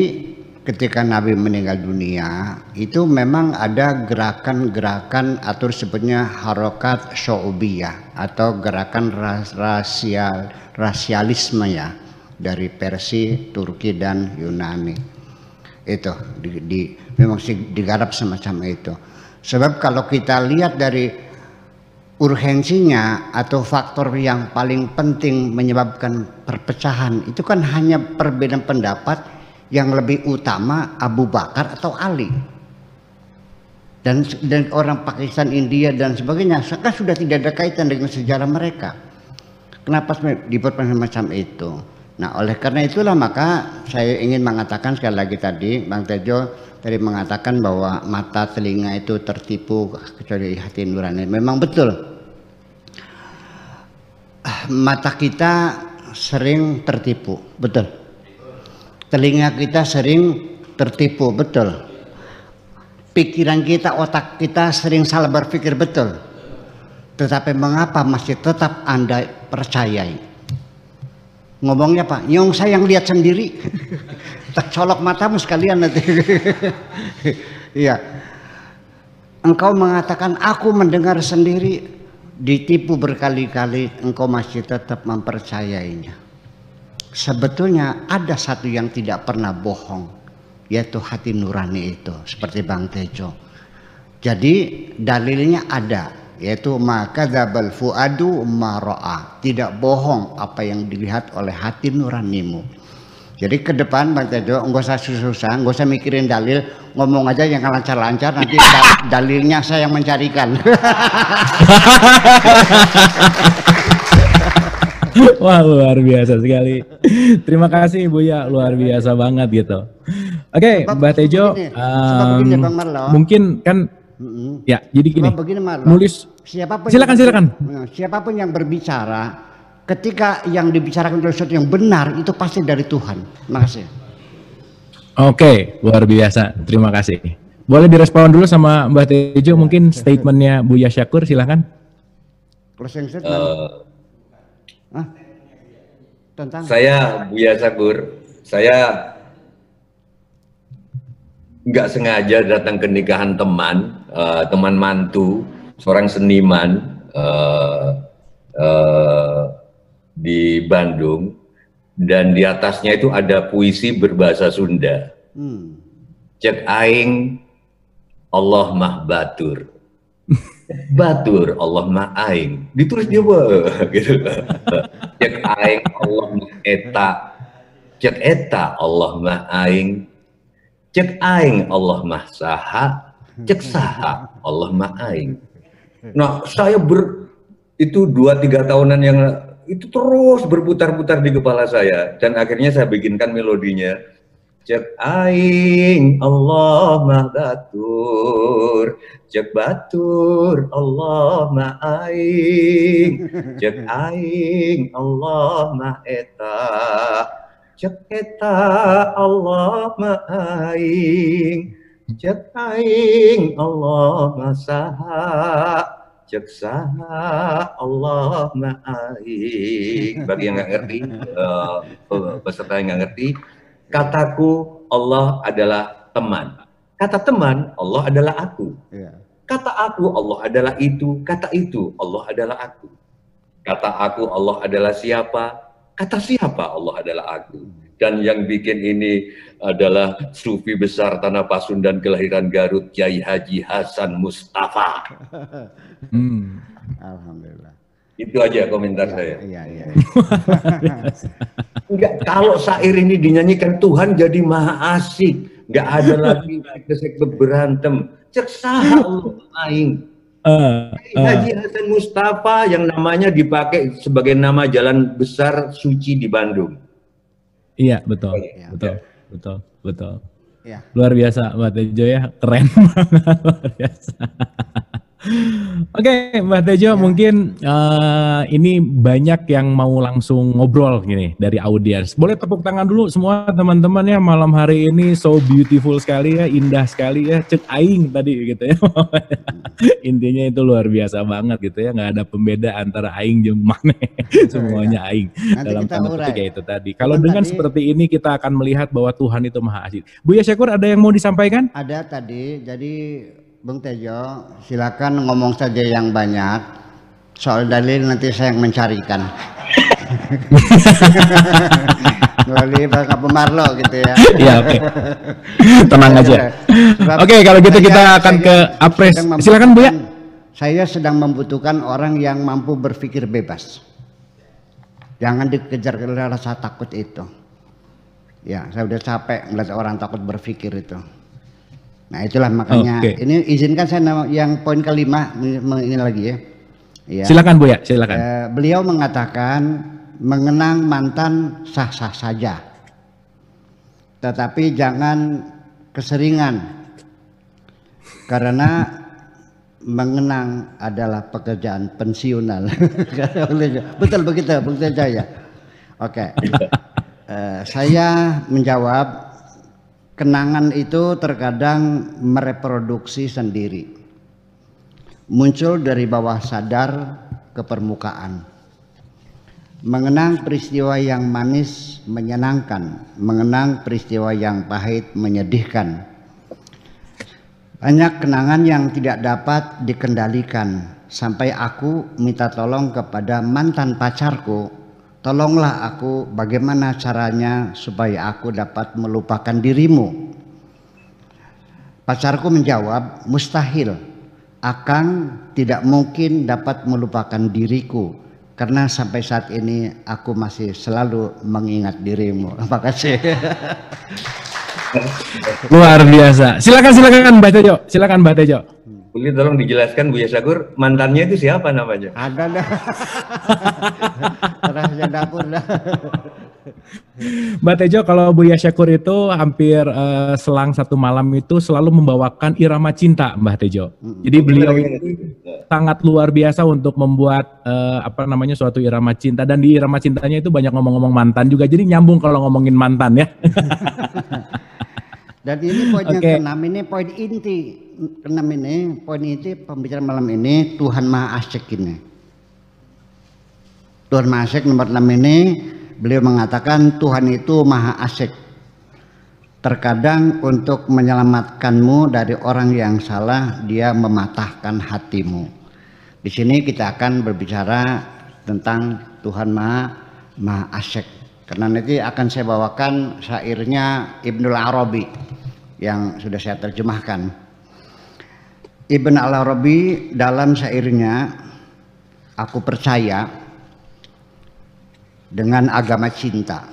Speaker 4: ketika Nabi meninggal dunia itu memang ada gerakan-gerakan atau sebutnya harokat syu'ubiyah atau gerakan rasialisme ya dari Persia, Turki dan Yunani. Itu memang digarap semacam itu. Sebab kalau kita lihat dari urgensinya atau faktor yang paling penting menyebabkan perpecahan itu kan hanya perbedaan pendapat yang lebih utama Abu Bakar atau Ali. Dan orang Pakistan, India dan sebagainya kan sudah tidak ada kaitan dengan sejarah mereka. Kenapa diperpanjang semacam itu? Nah, oleh karena itulah maka saya ingin mengatakan sekali lagi tadi, Bang Tejo tadi mengatakan bahwa mata telinga itu tertipu kecuali hati nurani. Memang betul. Mata kita sering tertipu, betul. Telinga kita sering tertipu, betul. Pikiran kita, otak kita sering salah berpikir, betul. Tetapi mengapa masih tetap Anda percayai? Ngomongnya Pak, yang saya yang lihat sendiri. Tak colok matamu sekalian nanti. Iya. Engkau mengatakan aku mendengar sendiri, ditipu berkali-kali, engkau masih tetap mempercayainya. Sebetulnya ada satu yang tidak pernah bohong, yaitu hati nurani itu, seperti Bang Tejo. Jadi dalilnya ada, yaitu maka dzabal fuadu ma ra'a, tidak bohong apa yang dilihat oleh hati nuranimu. Jadi ke depan Bang Tejo enggak usah susah-susah, enggak usah mikirin dalil, ngomong aja yang lancar-lancar, nanti dalilnya saya yang mencarikan.
Speaker 3: Wah, luar biasa sekali. Terima kasih Buya, luar biasa banget gitu. Oke, Mbak Tejo,
Speaker 4: begini, Bang Marlo.
Speaker 3: mungkin kan ya jadi gini,
Speaker 4: begini, Marlo.
Speaker 3: nulis silakan.
Speaker 4: Siapapun yang berbicara, ketika yang dibicarakan oleh sesuatu yang benar itu pasti dari Tuhan. Terima kasih.
Speaker 3: Oke, luar biasa. Terima kasih. Boleh direspon dulu sama Mbak Tejo mungkin statementnya Buya Syakur, silakan.
Speaker 4: Closing statement. Tentang
Speaker 2: Saya Buya Syakur, saya nggak sengaja datang ke nikahan teman mantu, seorang seniman di Bandung, dan di atasnya itu ada puisi berbahasa Sunda. Cek aing Allah mah batur. Batur Allah mah aing, ditulis dia gitu. Cek aing Allah mah eta cek eta Allah mah aing, cek aing Allah mah saha, cek saha Allah mah aing. Nah, saya itu 2-3 tahunan yang itu terus berputar-putar di kepala saya, dan akhirnya saya bikinkan melodinya. Cek aing Allah mah batur, cek batur Allah mah aing, cek aing Allah mah eta, cek eta Allah mah aing, cek aing Allah mah saha, cek saha Allah mah aing. Bagi yang nggak ngerti, peserta yang nggak ngerti, kataku Allah adalah teman. Kata teman, Allah adalah aku. Kata aku, Allah adalah itu. Kata itu, Allah adalah aku. Kata aku, Allah adalah siapa. Kata siapa, Allah adalah aku. Dan yang bikin ini adalah sufi besar Tanah Pasundan kelahiran Garut, Kiai Haji Hasan Mustafa.
Speaker 4: Alhamdulillah.
Speaker 2: Itu aja komentar saya.
Speaker 4: Iya.
Speaker 2: Enggak, kalau syair ini dinyanyikan Tuhan jadi maha asik, enggak ada lagi kesek berantem. Cek saha Allah aing. Haji Hasan Mustafa yang namanya dipakai sebagai nama jalan besar suci di Bandung.
Speaker 3: Iya, betul.
Speaker 2: Ya.
Speaker 3: Betul.
Speaker 4: Ya.
Speaker 3: Luar biasa Mbak Tejo ya, keren banget, luar biasa. Oke, Mbak Tejo, mungkin ini banyak yang mau langsung ngobrol gini dari audiens. Boleh tepuk tangan dulu semua teman-teman ya, malam hari ini so beautiful sekali ya, indah sekali ya, cek aing tadi gitu ya. Intinya itu luar biasa banget gitu ya, nggak ada pembeda antara aing jeung maneh, semuanya aing.
Speaker 4: Nanti
Speaker 3: Dalam
Speaker 4: kita
Speaker 3: tanda
Speaker 4: urai.
Speaker 3: petik ya itu tadi. Kalau dengan seperti ini kita akan melihat bahwa Tuhan itu maha asik. Buya Syakur, ada yang mau disampaikan?
Speaker 4: Ada tadi, jadi Bung Tejo, silakan ngomong saja yang banyak. Soal dalil nanti saya yang mencarikan. Melalui Pak Pemarlo gitu ya.
Speaker 3: Iya, oke. Tenang aja. Oke, kalau gitu kita akan ke apres. Silakan Bu ya.
Speaker 4: Saya sedang membutuhkan orang yang mampu berpikir bebas. Jangan dikejar rasa takut itu. Ya, saya udah capek melihat orang takut berpikir itu. Nah, itulah makanya ini izinkan saya yang poin kelima ini lagi ya. Ya.
Speaker 3: Silakan Bu ya, silakan.
Speaker 4: Beliau mengatakan mengenang mantan sah-sah saja. Tetapi jangan keseringan. Karena mengenang adalah pekerjaan pensiunan. Betul begitu, Bung Tejo ya. Oke. Saya menjawab, kenangan itu terkadang mereproduksi sendiri, muncul dari bawah sadar ke permukaan. Mengenang peristiwa yang manis menyenangkan, mengenang peristiwa yang pahit menyedihkan. Banyak kenangan yang tidak dapat dikendalikan, sampai aku minta tolong kepada mantan pacarku, tolonglah aku, bagaimana caranya supaya aku dapat melupakan dirimu. Pacarku menjawab, mustahil, Akang tidak mungkin dapat melupakan diriku, karena sampai saat ini aku masih selalu mengingat dirimu. Terima kasih.
Speaker 3: Luar biasa. Silakan Mbak Tejo. Silakan Mbak Tejo.
Speaker 2: Boleh tolong dijelaskan Buya Syakur, mantannya itu siapa namanya?
Speaker 4: Ada dah. Rahasia dapur dah.
Speaker 3: Mbak Tejo, kalau Buya Syakur itu hampir selang satu malam itu selalu membawakan irama cinta, Mbak Tejo. Jadi beliau itu sangat luar biasa untuk membuat suatu irama cinta, dan di irama cintanya itu banyak ngomong-ngomong mantan juga. Jadi nyambung kalau ngomongin mantan ya.
Speaker 4: Dan ini poin yang keenam, ini poin inti. Keenam ini, poin inti pembicaraan malam ini, Tuhan Maha Asyik ini. Tuhan Maha Asyik nomor 6 ini, beliau mengatakan Tuhan itu Maha Asyik. Terkadang untuk menyelamatkanmu dari orang yang salah, dia mematahkan hatimu. Di sini kita akan berbicara tentang Tuhan Maha Asyik. Karena nanti akan saya bawakan syairnya Ibnul Arabi yang sudah saya terjemahkan. Ibn al-Arabi dalam syairnya, aku percaya dengan agama cinta.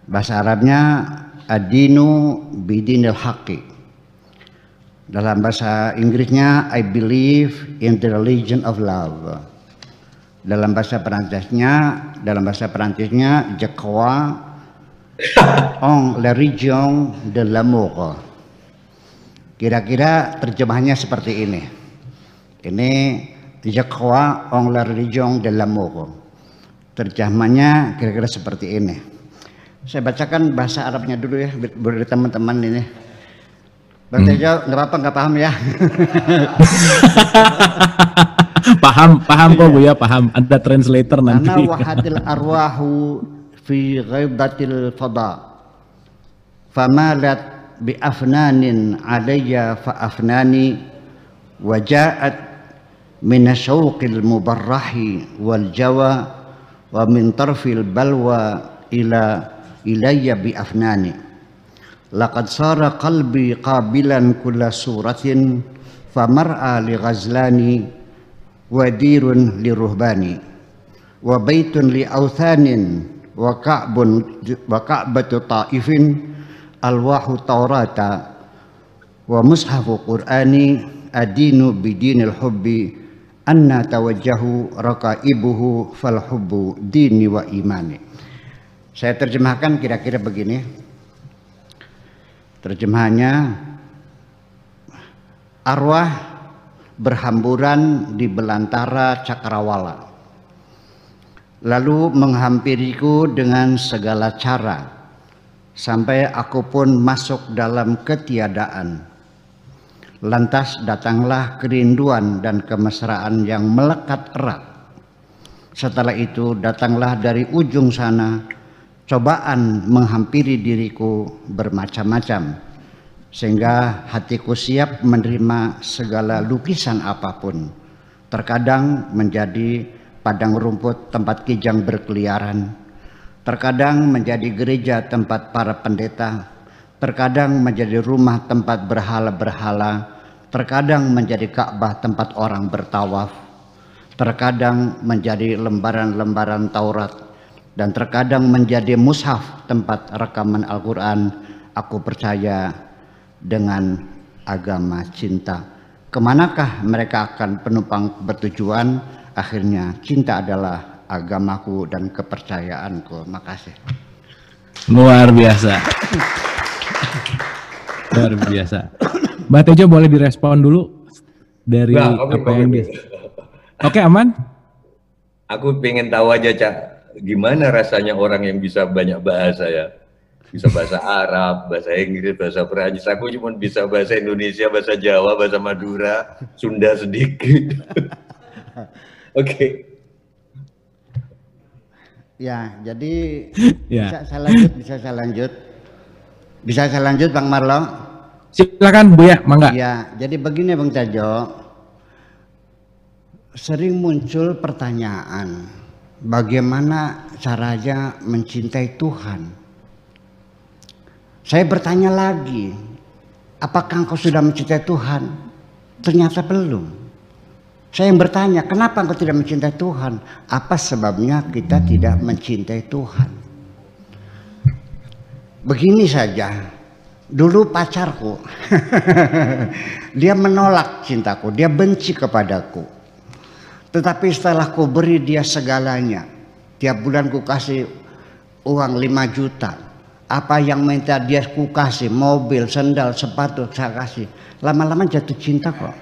Speaker 4: Bahasa Arabnya ad-dinu bidinil haqqi. Dalam bahasa Inggrisnya I believe in the religion of love. Dalam bahasa Perancisnya je crois en la religion de l'amour. Kira-kira terjemahannya seperti ini. Ini je crois en la religion de l'amour. Terjemahannya kira-kira seperti ini. Saya bacakan bahasa Arabnya dulu ya, buat teman-teman ini. Bang Tejo, nggak paham ya?
Speaker 3: paham kok Bu ya, paham. Ada translator nanti.
Speaker 4: Ana wahadil arwahu fi ghaibatil fada. Famalat bi afnanin alayya fa afnani wa ja'at min syauqil mubarrahi wal jawa wa min tarfil balwa ilayya bi afnani. Laqad sara qalbi qabilan kulla suratin famar'a li ghazlani wa dirun li ruhbani wa baitun li authanin wa ka'batu ta'ifin alwahu taurata wa mushafu qur'ani adinu bidinil hubbi anna tawajjahu raqaibuhu fal hubbu dini wa imani. Saya terjemahkan kira-kira begini. Terjemahannya, arwah berhamburan di belantara cakrawala, lalu menghampiriku dengan segala cara, sampai aku pun masuk dalam ketiadaan. Lantas datanglah kerinduan dan kemesraan yang melekat erat. Setelah itu datanglah dari ujung sana cobaan menghampiri diriku bermacam-macam, sehingga hatiku siap menerima segala lukisan apapun. Terkadang menjadi padang rumput tempat kijang berkeliaran, terkadang menjadi gereja tempat para pendeta, terkadang menjadi rumah tempat berhala-berhala, terkadang menjadi Ka'bah tempat orang bertawaf, terkadang menjadi lembaran-lembaran Taurat, dan terkadang menjadi mushaf tempat rekaman Al-Quran. Aku percaya dengan agama cinta. Kemanakah mereka akan penumpang bertujuan? Akhirnya cinta adalah agamaku dan kepercayaanku. Makasih.
Speaker 3: Luar biasa. Luar biasa. Mbak Tejo boleh direspon dulu dari apa yang dia. Oke, aman?
Speaker 2: Aku pengen tahu aja, Cak, gimana rasanya orang yang bisa banyak bahasa ya? Bisa bahasa Arab, bahasa Inggris, bahasa Perancis. Aku cuma bisa bahasa Indonesia, bahasa Jawa, bahasa Madura, Sunda sedikit. Oke.
Speaker 4: Ya, jadi
Speaker 3: Ya.
Speaker 4: Bisa saya lanjut Bang Marlo?
Speaker 3: Silakan Bu ya, mangga.
Speaker 4: Ya, jadi begini Bang Tejo, sering muncul pertanyaan, bagaimana caranya mencintai Tuhan? Saya bertanya lagi, apakah engkau sudah mencintai Tuhan? Ternyata belum. Saya yang bertanya, kenapa engkau tidak mencintai Tuhan? Apa sebabnya kita tidak mencintai Tuhan? Begini saja. Dulu pacarku, dia menolak cintaku, dia benci kepadaku. Tetapi setelah ku beri dia segalanya, tiap bulan ku kasih uang 5 juta. Apa yang minta dia ku kasih, mobil, sendal, sepatu saya kasih. Lama-lama jatuh cinta kok.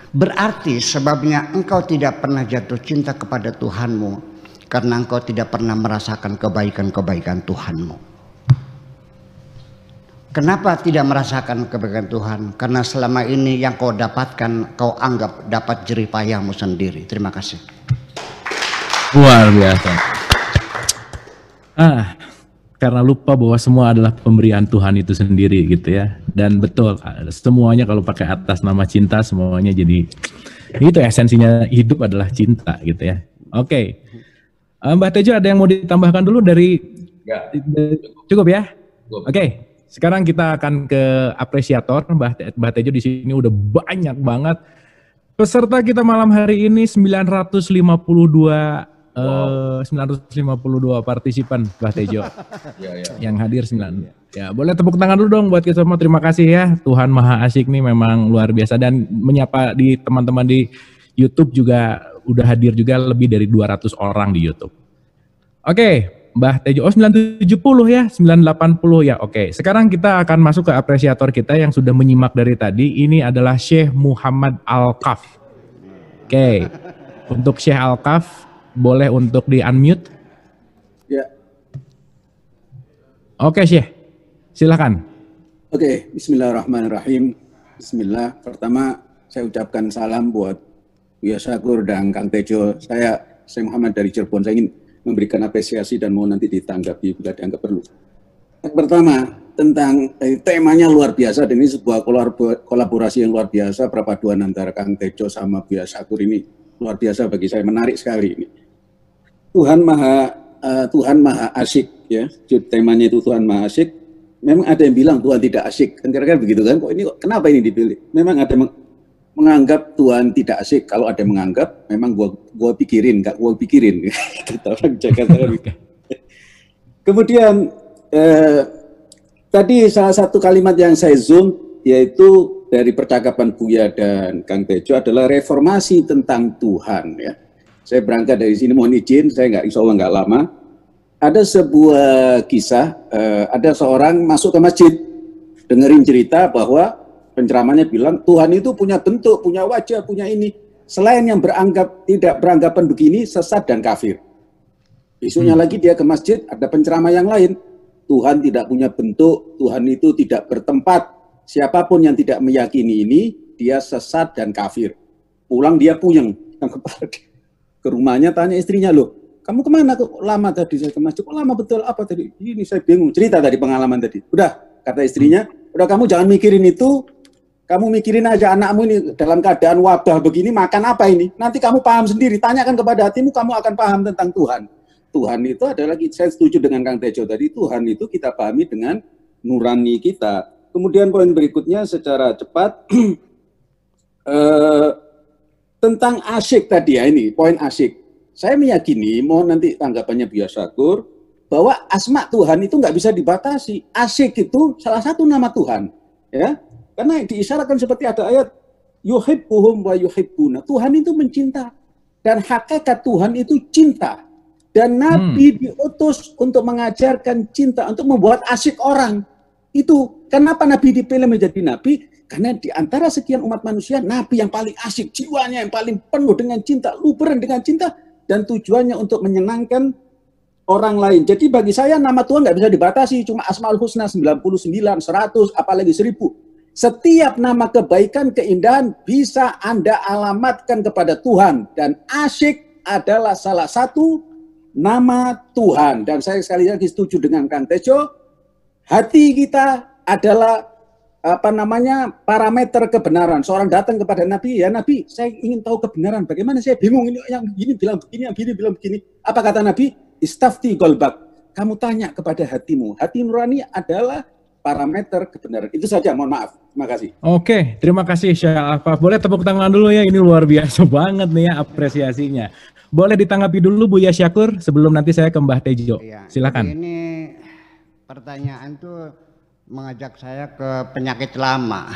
Speaker 4: Berarti sebabnya engkau tidak pernah jatuh cinta kepada Tuhanmu, karena engkau tidak pernah merasakan kebaikan-kebaikan Tuhanmu. Kenapa tidak merasakan kebaikan Tuhan? Karena selama ini yang kau dapatkan, kau anggap dapat jerih payahmu sendiri. Terima kasih.
Speaker 3: Luar biasa. Karena lupa bahwa semua adalah pemberian Tuhan itu sendiri gitu ya. Dan betul, semuanya kalau pakai atas nama cinta, semuanya jadi, itu esensinya hidup adalah cinta gitu ya. Oke. Mbak Tejo ada yang mau ditambahkan dulu dari?
Speaker 2: Enggak.
Speaker 3: Cukup ya?
Speaker 2: Cukup.
Speaker 3: Oke. Sekarang kita akan ke apresiator. Mbak Tejo di sini udah banyak banget. Peserta kita malam hari ini 952 952 partisipan Mbah Tejo
Speaker 2: Ya, ya.
Speaker 3: yang hadir 9. Ya, boleh tepuk tangan dulu dong buat kita semua. Terima kasih ya. Tuhan Maha Asyik nih memang luar biasa, dan menyapa di teman-teman di YouTube juga udah hadir juga lebih dari 200 orang di YouTube. Oke, Mbah Tejo. Oh, 970 ya, 980 ya. Oke, sekarang kita akan masuk ke apresiator kita yang sudah menyimak dari tadi. Ini adalah Syekh Muhammad Al-Kaf. Oke. Untuk Syekh Al-Kaf boleh untuk di-unmute.
Speaker 5: Ya,
Speaker 3: Oke, Syekh. Silakan.
Speaker 5: oke. Bismillahirrahmanirrahim. Bismillah. Pertama, saya ucapkan salam buat Buya Syakur dan Kang Tejo. Saya Muhammad dari Cirebon. Saya ingin memberikan apresiasi dan mau nanti ditanggapi bila dianggap perlu. Yang pertama, tentang temanya luar biasa, dan ini sebuah kolaborasi yang luar biasa, perpaduan antara Kang Tejo sama Buya Syakur ini luar biasa bagi saya, menarik sekali ini. Tuhan Maha Asyik, ya. Temanya itu Tuhan Maha Asyik. Memang ada yang bilang Tuhan tidak asyik, kan kira-kira begitu kan? Kok ini kenapa ini dipilih? Memang ada menganggap Tuhan tidak asyik. Kalau ada yang menganggap, memang gua pikirin, nggak gua pikirin. Kata orang Jakarta. Kemudian tadi salah satu kalimat yang saya zoom, yaitu dari percakapan Buya dan Kang Tejo adalah reformasi tentang Tuhan, ya. Saya berangkat dari sini, mohon izin, saya insya Allah nggak lama. Ada sebuah kisah, ada seorang masuk ke masjid, dengerin cerita bahwa penceramahnya bilang Tuhan itu punya bentuk, punya wajah, punya ini. Selain yang tidak beranggapan begini, sesat dan kafir. Besoknya lagi dia ke masjid, ada penceramah yang lain. Tuhan tidak punya bentuk, Tuhan itu tidak bertempat. Siapapun yang tidak meyakini ini, dia sesat dan kafir. Pulang dia puyeng. Ke rumahnya tanya istrinya, loh, kamu kemana kok lama tadi? Saya ke masjid. Kok lama betul? Apa tadi? Ini saya bingung. Cerita tadi pengalaman tadi. Udah, kata istrinya, udah kamu jangan mikirin itu. Kamu mikirin aja anakmu ini dalam keadaan wabah begini, makan apa ini? Nanti kamu paham sendiri. Tanyakan kepada hatimu, kamu akan paham tentang Tuhan. Tuhan itu adalah, saya setuju dengan Kang Tejo tadi, Tuhan itu kita pahami dengan nurani kita. Kemudian poin berikutnya secara cepat, tentang asyik tadi ya, ini poin asyik. Saya meyakini, mohon nanti tanggapannya Buya Syakur, bahwa asma Tuhan itu nggak bisa dibatasi. Asyik itu salah satu nama Tuhan, ya. Karena diisyaratkan seperti ada ayat yuhibbuhum wa yuhibbuna. Tuhan itu mencinta, dan hakikat Tuhan itu cinta. Dan Nabi diutus untuk mengajarkan cinta, untuk membuat asyik orang. Itu kenapa Nabi dipilih menjadi Nabi? Karena di antara sekian umat manusia, Nabi yang paling asyik, jiwanya yang paling penuh dengan cinta, luberan dengan cinta, dan tujuannya untuk menyenangkan orang lain. Jadi bagi saya nama Tuhan nggak bisa dibatasi, cuma Asmaul Husna 99, 100, apalagi 1000. Setiap nama kebaikan, keindahan bisa Anda alamatkan kepada Tuhan, dan asyik adalah salah satu nama Tuhan. Dan saya sekali lagi setuju dengan Kang Tejo, hati kita adalah parameter kebenaran. Seorang datang kepada Nabi, ya Nabi, saya ingin tahu kebenaran. Bagaimana, saya bingung, ini yang begini bilang begini, yang begini bilang begini. Apa kata Nabi? Istafti golbak. Kamu tanya kepada hatimu. Hati nurani adalah parameter kebenaran. Itu saja, mohon maaf. Terima kasih.
Speaker 3: Oke, terima kasih Syekh Al-Kaf. Boleh tepuk tangan dulu ya, ini luar biasa banget nih ya apresiasinya. Boleh ditanggapi dulu Buya Syakur sebelum nanti saya ke Mbah Tejo.
Speaker 4: Ya,
Speaker 3: silakan.
Speaker 4: Ini pertanyaan tuh mengajak saya ke penyakit lama,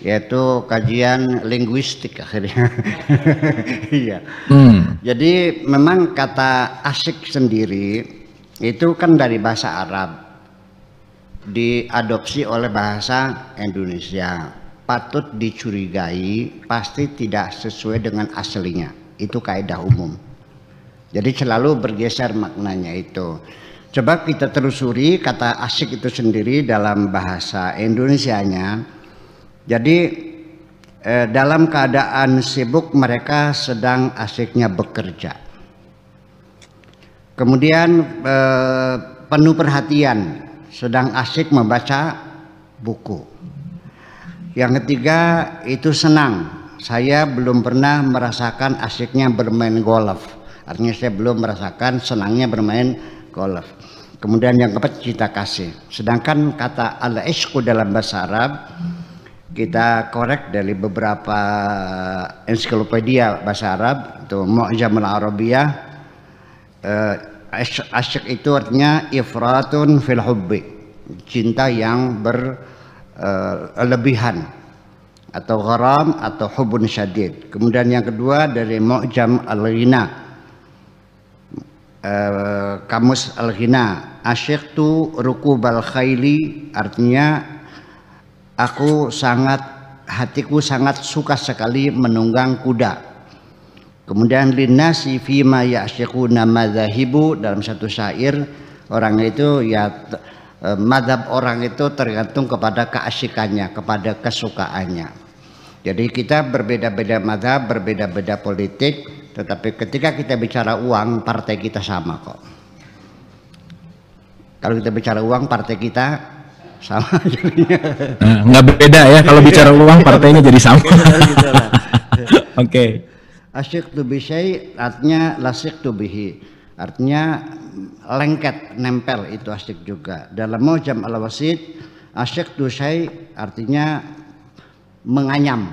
Speaker 4: yaitu kajian linguistik akhirnya. Iya. Jadi memang kata asyik sendiri itu kan dari bahasa Arab, diadopsi oleh bahasa Indonesia. Patut dicurigai, pasti tidak sesuai dengan aslinya. Itu kaidah umum. Jadi selalu bergeser maknanya itu. Coba kita telusuri kata asyik itu sendiri dalam bahasa Indonesianya. Jadi dalam keadaan sibuk mereka sedang asyiknya bekerja. Kemudian penuh perhatian, sedang asyik membaca buku. Yang ketiga itu senang. Saya belum pernah merasakan asyiknya bermain golf. Artinya saya belum merasakan senangnya bermain golf. Kemudian yang keempat cinta kasih. Sedangkan kata al-ishqu dalam bahasa Arab kita korek dari beberapa ensiklopedia bahasa Arab, itu Mu'jamul Arabiyah Asyik itu artinya ifratun fil hubbi, cinta yang berlebihan, atau gharam atau hubun syadid. Kemudian yang kedua dari Mu'jam al-Ghina, Kamus al-Ghina, asyiktu rukubal khayli, artinya hatiku sangat suka sekali menunggang kuda. Kemudian linnasi fima ya'syiquna madzahibu, dalam satu syair orang itu ya madhab orang itu tergantung kepada keasyikannya, kepada kesukaannya. Jadi kita berbeda-beda madhab, berbeda-beda politik, tetapi ketika kita bicara uang, partai kita sama kok. Kalau kita bicara uang, partai kita sama jadinya.
Speaker 3: Nggak beda ya kalau bicara uang, partainya jadi sama. Oke.
Speaker 4: Asyiktu bisyai artinya lasiktu bihi, artinya lengket, nempel, itu asyik juga. Dalam Mu'jam al-Wasit, asyiktu syai artinya menganyam,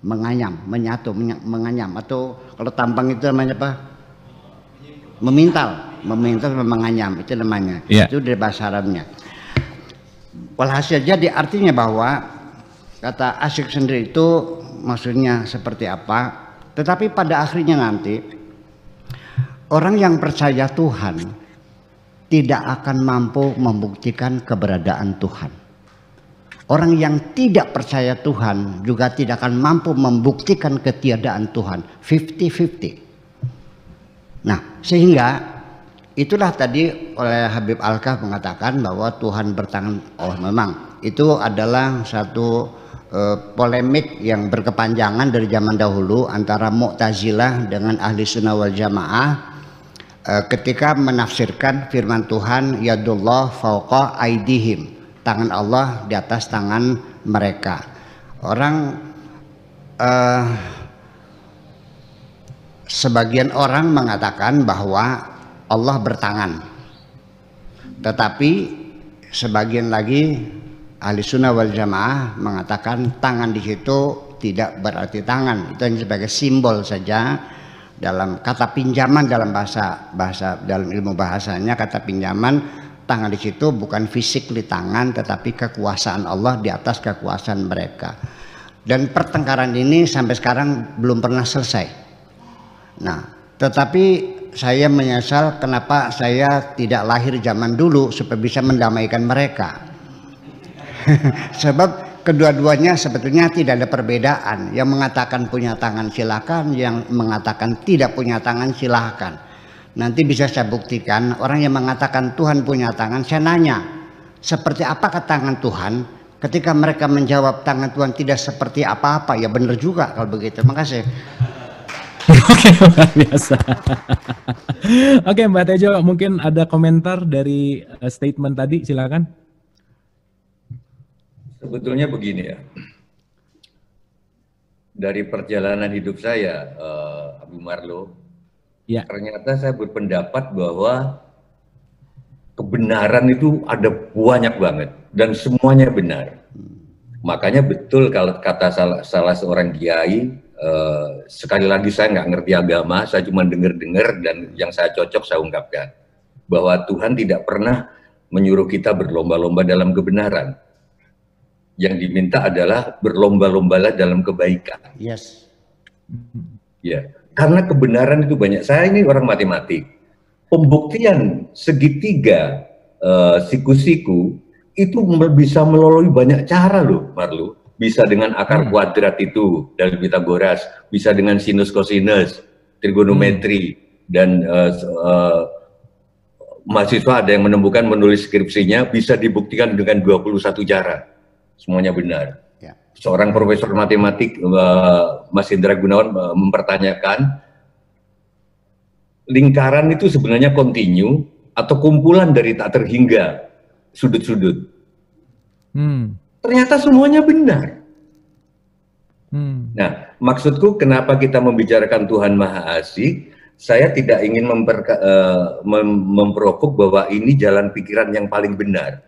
Speaker 4: menyatu, menganyam, atau kalau tampang itu namanya apa? Memintal, menganyam, itu namanya. Yeah. Itu dari bahasa Arabnya. Walhasil jadi artinya bahwa kata asyik sendiri itu maksudnya seperti apa? Tetapi pada akhirnya nanti orang yang percaya Tuhan tidak akan mampu membuktikan keberadaan Tuhan. Orang yang tidak percaya Tuhan juga tidak akan mampu membuktikan ketiadaan Tuhan. 50-50. Nah, sehingga itulah tadi oleh Habib Alkaf mengatakan bahwa Tuhan bertangan. Oh, memang itu adalah satu polemik yang berkepanjangan dari zaman dahulu antara Mu'tazilah dengan Ahli Sunnah wal Jamaah ketika menafsirkan firman Tuhan yadullah fauqa aidihim, tangan Allah di atas tangan mereka. Orang sebagian orang mengatakan bahwa Allah bertangan, tetapi sebagian lagi Ahli Sunnah wal Jamaah mengatakan tangan di situ tidak berarti tangan, itu hanya sebagai simbol saja. Dalam kata pinjaman, dalam dalam ilmu bahasanya kata pinjaman, tangan di situ bukan physically tangan, tetapi kekuasaan Allah di atas kekuasaan mereka. Dan pertengkaran ini sampai sekarang belum pernah selesai. Nah, tetapi saya menyesal kenapa saya tidak lahir zaman dulu supaya bisa mendamaikan mereka. Sebab kedua-duanya sebetulnya tidak ada perbedaan. Yang mengatakan punya tangan silakan, yang mengatakan tidak punya tangan silakan. Nanti bisa saya buktikan orang yang mengatakan Tuhan punya tangan, saya nanya seperti apakah tangan Tuhan? Ketika mereka menjawab tangan Tuhan tidak seperti apa-apa, ya benar juga kalau begitu. Terima kasih.
Speaker 3: Oke, luar biasa. Oke, Mbak Tejo, mungkin ada komentar dari statement tadi, silakan.
Speaker 2: Sebetulnya begini ya, dari perjalanan hidup saya, Abu Marlo, ya, ternyata saya berpendapat bahwa kebenaran itu ada banyak banget dan semuanya benar. Makanya betul kalau kata salah seorang kiai, sekali lagi saya nggak ngerti agama, saya cuma dengar-dengar dan yang saya cocok saya ungkapkan, bahwa Tuhan tidak pernah menyuruh kita berlomba-lomba dalam kebenaran. Yang diminta adalah berlomba-lombalah dalam kebaikan.
Speaker 4: Yes.
Speaker 2: Ya, karena kebenaran itu banyak. Saya ini orang matematik. Pembuktian segitiga siku-siku itu bisa melalui banyak cara loh, Marlo. Bisa dengan akar kuadrat itu dari Pitagoras, bisa dengan sinus kosinus, trigonometri, dan mahasiswa ada yang menulis skripsinya bisa dibuktikan dengan 21 cara. Semuanya benar. Ya. Seorang profesor matematik, Mas Indra Gunawan, mempertanyakan lingkaran itu sebenarnya kontinu atau kumpulan dari tak terhingga sudut-sudut. Ternyata semuanya benar. Nah, maksudku kenapa kita membicarakan Tuhan Maha Asik, saya tidak ingin memprovok bahwa ini jalan pikiran yang paling benar.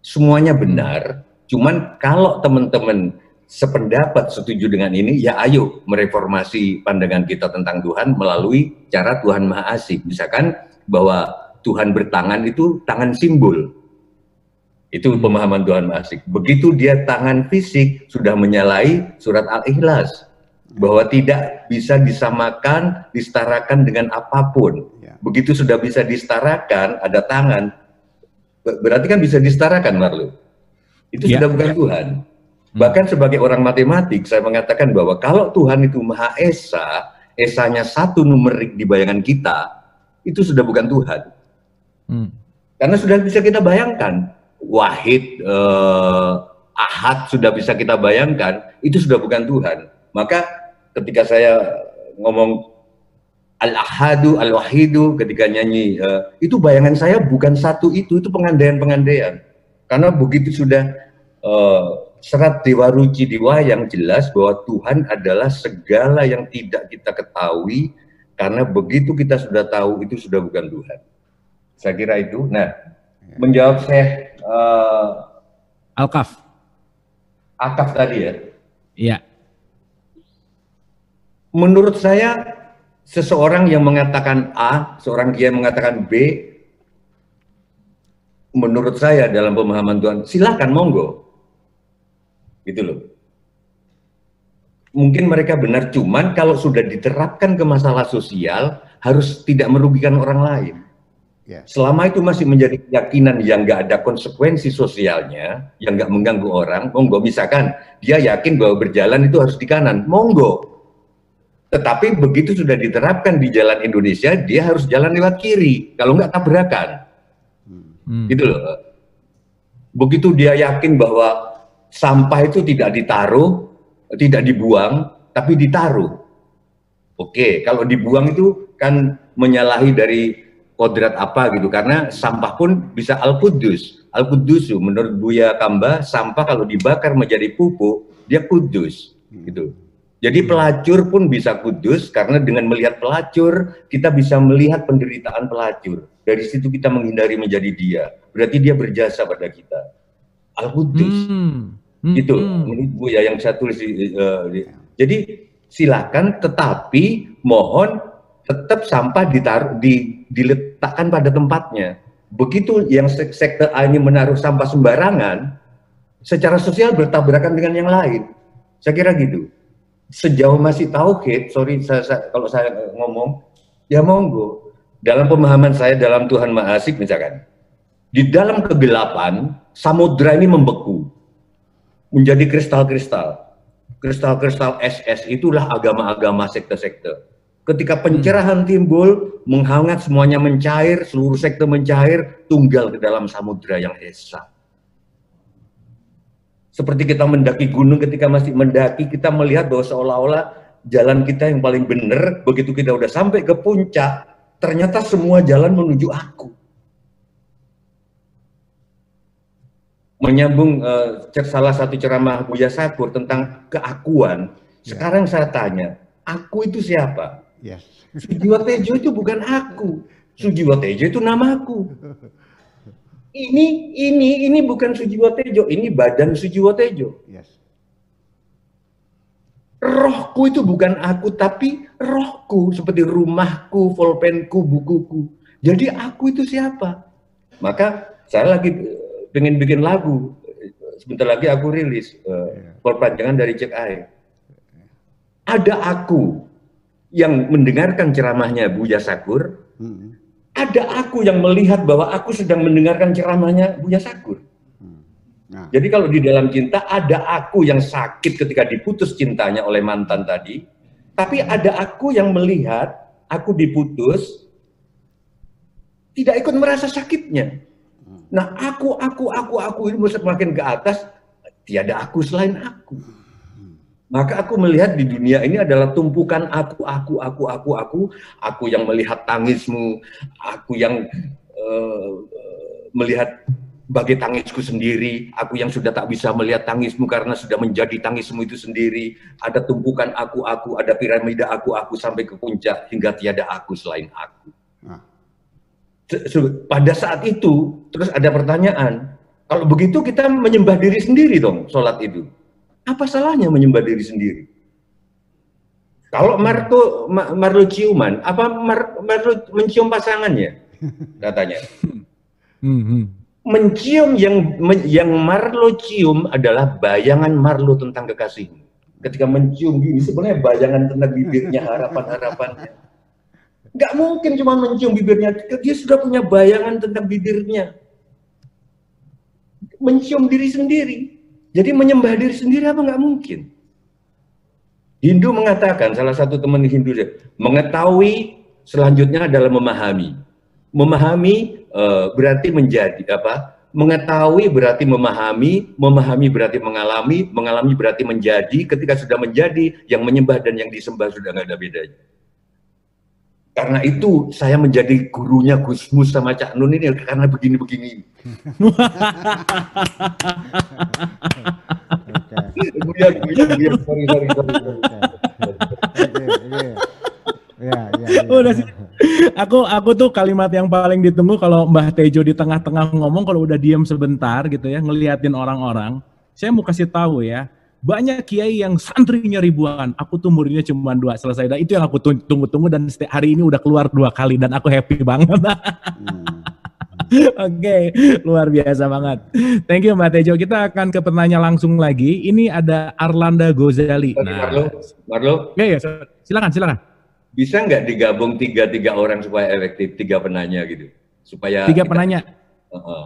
Speaker 2: Semuanya benar. Cuman kalau teman-teman sependapat setuju dengan ini, ya ayo mereformasi pandangan kita tentang Tuhan melalui cara Tuhan Maha Asik. Misalkan bahwa Tuhan bertangan itu tangan simbol. Itu pemahaman Tuhan Maha Asik. Begitu dia tangan fisik sudah menyalahi surat Al-Ikhlas, bahwa tidak bisa disamakan, disetarakan dengan apapun. Begitu sudah bisa disetarakan, ada tangan, berarti kan bisa disetarakan, Marlo. Itu sudah bukan Tuhan. Bahkan sebagai orang matematik, saya mengatakan bahwa kalau Tuhan itu Maha Esa, Esanya satu numerik di bayangan kita, itu sudah bukan Tuhan. Karena sudah bisa kita bayangkan, Wahid, Ahad sudah bisa kita bayangkan, itu sudah bukan Tuhan. Maka ketika saya ngomong Al-Ahadu, Al-Wahidu, ketika nyanyi, itu bayangan saya bukan satu itu pengandaian-pengandaian. Karena begitu sudah serat Dewa Ruci diwayang, jelas bahwa Tuhan adalah segala yang tidak kita ketahui, karena begitu kita sudah tahu, itu sudah bukan Tuhan. Saya kira itu. Nah, menjawab Syekh Akaf tadi ya. Iya. Menurut saya, seseorang yang mengatakan A, seorang kiai mengatakan B, menurut saya dalam pemahaman Tuhan, silakan, monggo. Gitu loh. Mungkin mereka benar, cuman kalau sudah diterapkan ke masalah sosial, harus tidak merugikan orang lain. Selama itu masih menjadi keyakinan yang nggak ada konsekuensi sosialnya, yang nggak mengganggu orang, monggo. Misalkan dia yakin bahwa berjalan itu harus di kanan, monggo. Tetapi begitu sudah diterapkan di jalan Indonesia, dia harus jalan lewat kiri, kalau nggak tabrakan. Gitu loh. Begitu dia yakin bahwa sampah itu tidak ditaruh, tidak dibuang, tapi ditaruh. Oke, kalau dibuang itu kan menyalahi dari kodrat apa gitu, karena sampah pun bisa al-kudus. Al-kudusu, menurut Buya Kamba, sampah kalau dibakar menjadi pupuk, dia kudus. Gitu. Jadi pelacur pun bisa kudus, karena dengan melihat pelacur, kita bisa melihat penderitaan pelacur. Dari situ kita menghindari menjadi dia. Berarti dia berjasa pada kita. Al-Kudus. Gitu, menurut Buya yang saya tulis. Jadi silakan, tetapi mohon tetap sampah diletakkan pada tempatnya. Begitu yang sekte A ini menaruh sampah sembarangan, secara sosial bertabrakan dengan yang lain. Saya kira gitu. Sejauh masih tauhid, sorry kalau saya ngomong, ya monggo. Dalam pemahaman saya dalam Tuhan Maha Asik misalkan, di dalam kegelapan, samudra ini membeku, menjadi kristal-kristal. Kristal-kristal es itulah agama-agama sekte-sekte. Ketika pencerahan timbul, menghangat, semuanya mencair, seluruh sekte mencair, tunggal ke dalam samudra yang esa. Seperti kita mendaki gunung, ketika masih mendaki, kita melihat bahwa seolah-olah jalan kita yang paling benar, begitu kita udah sampai ke puncak, ternyata semua jalan menuju aku. Menyambung salah satu ceramah Buya Sakur tentang keakuan, sekarang saya tanya, aku itu siapa? Sujiwo Tejo itu bukan aku. Sujiwo Tejo itu namaku. Ini bukan Sujiwo Tejo, ini badan Sujiwo Tejo. Rohku itu bukan aku, tapi rohku, seperti rumahku, pulpenku, bukuku. Jadi aku itu siapa? Maka saya lagi pengen bikin lagu. Sebentar lagi aku rilis perpanjangan dari Cek Air. Ada aku yang mendengarkan ceramahnya Buya Sakur. Ada aku yang melihat bahwa aku sedang mendengarkan ceramahnya Buya Sakur. Jadi kalau di dalam cinta ada aku yang sakit ketika diputus cintanya oleh mantan tadi, tapi ada aku yang melihat aku diputus tidak ikut merasa sakitnya. Nah, aku ini semakin ke atas, tiada aku selain aku. Maka aku melihat di dunia ini adalah tumpukan aku yang melihat tangismu, aku yang melihat bagai tangisku sendiri, aku yang sudah tak bisa melihat tangismu karena sudah menjadi tangismu itu sendiri. Ada tumpukan aku, ada piramida aku sampai ke puncak hingga tiada aku selain aku. Pada saat itu, terus ada pertanyaan, kalau begitu kita menyembah diri sendiri dong, sholat itu. Apa salahnya menyembah diri sendiri? Kalau Marlo ciuman, apa Marlo mencium pasangannya? katanya.
Speaker 3: Hmm.
Speaker 2: Mencium yang Marlo cium adalah bayangan Marlo tentang kekasihmu. Ketika mencium gini sebenarnya bayangan tentang bibirnya, harapan-harapannya. Nggak mungkin cuma mencium bibirnya, dia sudah punya bayangan tentang bibirnya. Mencium diri sendiri. Jadi menyembah diri sendiri apa nggak mungkin? Hindu mengatakan, salah satu teman Hindu, mengetahui selanjutnya adalah memahami. Memahami berarti menjadi apa? Mengetahui berarti memahami, memahami berarti mengalami, mengalami berarti menjadi. Ketika sudah menjadi, yang menyembah dan yang disembah sudah nggak ada bedanya. Karena itu saya menjadi gurunya Gusmus sama Cak Nun ini karena begini-begini. Sorry.
Speaker 3: Udah sih. Aku tuh kalimat yang paling ditunggu kalau Mbah Tejo di tengah-tengah ngomong, kalau udah diem sebentar gitu ya, ngeliatin orang-orang. Saya mau kasih tahu ya, banyak kiai yang santrinya ribuan, aku tuh muridnya cuma 2, selesai. Dan itu yang aku tunggu-tunggu, dan hari ini udah keluar 2 kali dan aku happy banget. Oke, luar biasa banget. Thank you Mbak Tejo. Kita akan ke pertanyaan langsung lagi. Ini ada Arlanda Gozali.
Speaker 2: Marlo.
Speaker 3: Ya, silakan.
Speaker 2: Bisa nggak digabung 3 orang supaya efektif, 3 penanya gitu? Supaya
Speaker 3: 3 penanya.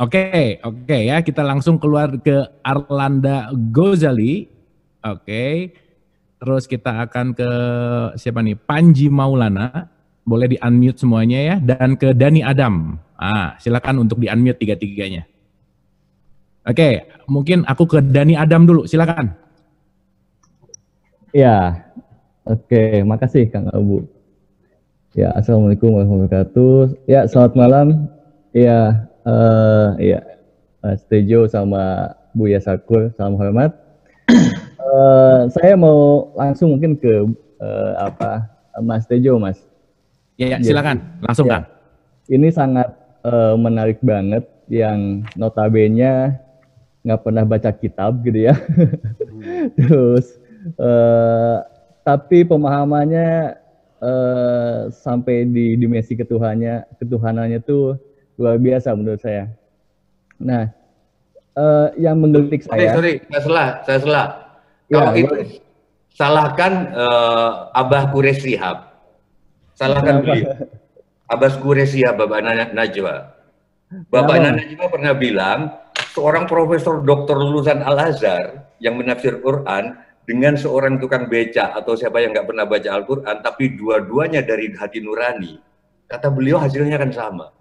Speaker 3: Oke, ya, kita langsung keluar ke Arlanda Gozali. Oke. Terus kita akan ke siapa nih? Panji Maulana. Boleh di-unmute semuanya ya, dan ke Dani Adam. Silakan untuk di-unmute 3-3-nya. Oke, mungkin aku ke Dani Adam dulu, silakan.
Speaker 6: Ya. Oke, makasih Kang Abu. Ya, assalamualaikum warahmatullahi wabarakatuh. Ya, selamat malam. Ya, Mas Tejo sama Buya Sakur, salam hormat. Saya mau langsung mungkin ke Mas Tejo, Mas.
Speaker 3: Ya, silakan, langsung Kang.
Speaker 6: Ini sangat menarik banget, yang notabene nggak pernah baca kitab gitu ya. Terus tapi pemahamannya sampai di dimensi ketuhanannya tuh luar biasa menurut saya. Nah, yang menggelitik saya.
Speaker 2: Sorry, saya salah. Kalau itu salahkan Abah Quraisy Shihab. Salahkan beliau. Abbas Quraisy Shihab, Bapak Najwa. Bapak Najwa pernah bilang, seorang profesor doktor lulusan Al-Azhar yang menafsir Quran dengan seorang tukang beca atau siapa yang nggak pernah baca Al-Quran, tapi dua-duanya dari hati nurani, kata beliau hasilnya kan sama.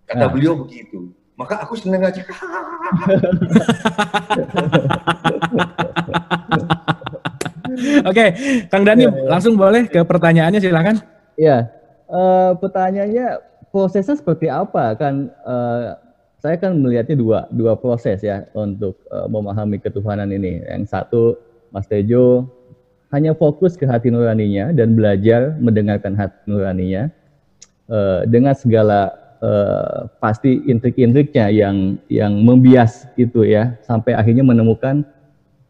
Speaker 2: Kata beliau begitu. Maka aku seneng aja.
Speaker 3: Oke, Kang Dani, langsung boleh ke pertanyaannya, silakan.
Speaker 6: Ya, pertanyaannya prosesnya seperti apa? Kan saya kan melihatnya dua proses ya untuk memahami ketuhanan ini. Yang satu, Mas Tejo hanya fokus ke hati nuraninya dan belajar mendengarkan hati nuraninya dengan segala pasti intrik-intriknya yang membias itu ya, sampai akhirnya menemukan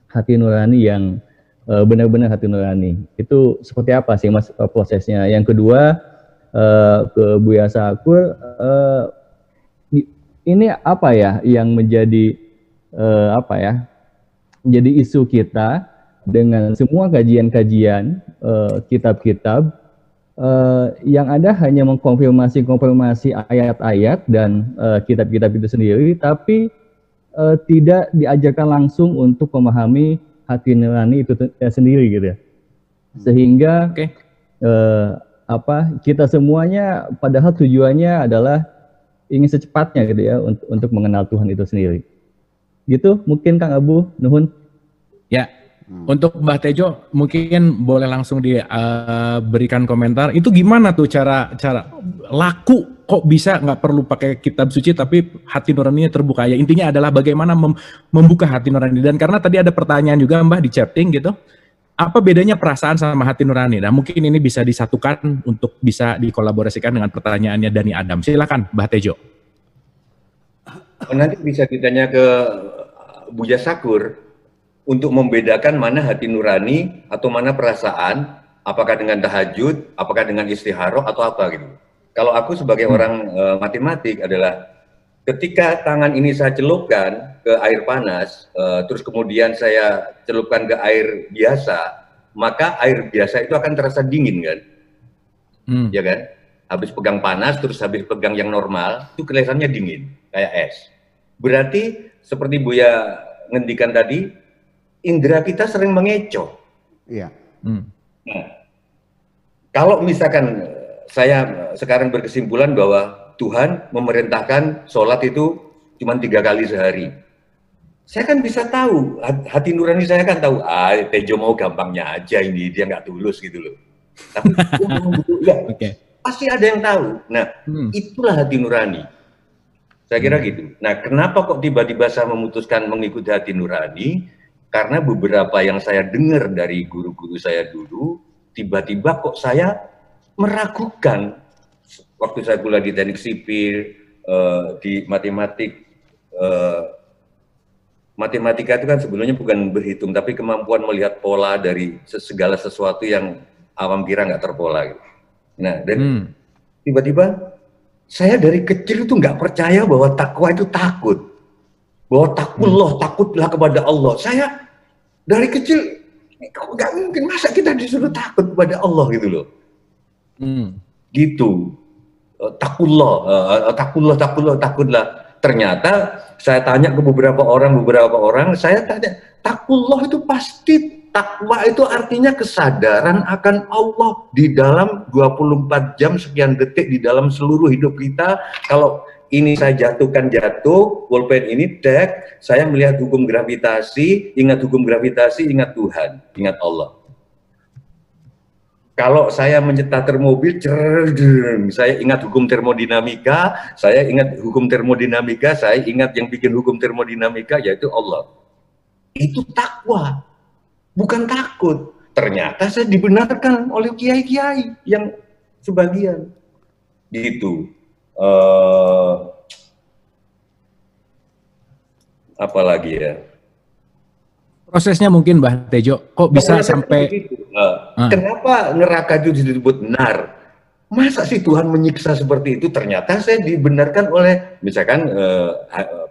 Speaker 6: hati nurani yang benar-benar hati nurani. Itu seperti apa sih Mas prosesnya? Yang kedua, ke Buya Sakur, ini apa ya yang menjadi menjadi isu kita dengan semua kajian-kajian kitab-kitab yang ada hanya mengkonfirmasi ayat-ayat dan kitab-kitab itu sendiri, tapi tidak diajarkan langsung untuk memahami hati nurani itu sendiri gitu ya. Sehingga kita semuanya padahal tujuannya adalah ingin secepatnya gitu ya untuk mengenal Tuhan itu sendiri. Gitu mungkin Kang Abu, nuhun.
Speaker 3: Ya, untuk Mbah Tejo mungkin boleh langsung diberikan komentar. Itu gimana tuh cara laku kok bisa nggak perlu pakai kitab suci tapi hati nuraninya terbuka? Ya intinya adalah bagaimana membuka hati nurani. Dan karena tadi ada pertanyaan juga Mbah di chatting gitu, apa bedanya perasaan sama hati nurani? Nah mungkin ini bisa disatukan untuk bisa dikolaborasikan dengan pertanyaannya Dani Adam. Silakan Mbah Tejo.
Speaker 2: Nanti bisa ditanya ke Buya Sakur untuk membedakan mana hati nurani atau mana perasaan, apakah dengan tahajud, apakah dengan istikharah atau apa gitu. kalau aku sebagai orang matematik adalah ketika tangan ini saya celupkan ke air panas, terus kemudian saya celupkan ke air biasa, maka air biasa itu akan terasa dingin kan, ya kan? Habis pegang panas, terus habis pegang yang normal, itu kelihatannya dingin, kayak es. Berarti seperti Buya ngendikan tadi, indera kita sering mengecoh.
Speaker 4: Iya.
Speaker 2: Nah, kalau misalkan saya sekarang berkesimpulan bahwa Tuhan memerintahkan sholat itu cuma 3 kali sehari, saya kan bisa tahu, hati nurani saya kan tahu, Tejo mau gampangnya aja ini, dia nggak tulus gitu loh. Tapi pasti ada yang tahu. Nah, itulah hati nurani. Saya kira gitu. Nah, kenapa kok tiba-tiba saya memutuskan mengikuti hati nurani? Karena beberapa yang saya dengar dari guru-guru saya dulu, tiba-tiba kok saya meragukan. Waktu saya kuliah di teknik sipil, di matematik, matematika itu kan sebenarnya bukan berhitung, tapi kemampuan melihat pola dari segala sesuatu yang awam kira nggak terpola. Gitu. Nah, dan tiba-tiba saya dari kecil itu nggak percaya bahwa takwa itu takut. Bahwa takutlah kepada Allah. Saya dari kecil, nggak mungkin masa kita disuruh takut kepada Allah gitu loh. Gitu. Takutlah. Ternyata saya tanya ke beberapa orang, saya tanya, takullah itu pasti, takwa itu artinya kesadaran akan Allah di dalam 24 jam sekian detik di dalam seluruh hidup kita. Kalau ini saya jatuhkan pulpen ini dek, saya melihat hukum gravitasi, ingat hukum gravitasi, ingat Tuhan, ingat Allah. Kalau saya menyetir mobil, saya ingat hukum termodinamika, saya ingat yang bikin hukum termodinamika, yaitu Allah. Itu takwa, bukan takut. Ternyata saya dibenarkan oleh kiai-kiai yang sebagian. Gitu. Apalagi ya?
Speaker 3: Prosesnya mungkin Mbah Tejo, kok bisa sampai
Speaker 2: kenapa neraka itu disebut nar? Masa sih Tuhan menyiksa seperti itu? Ternyata saya dibenarkan oleh misalkan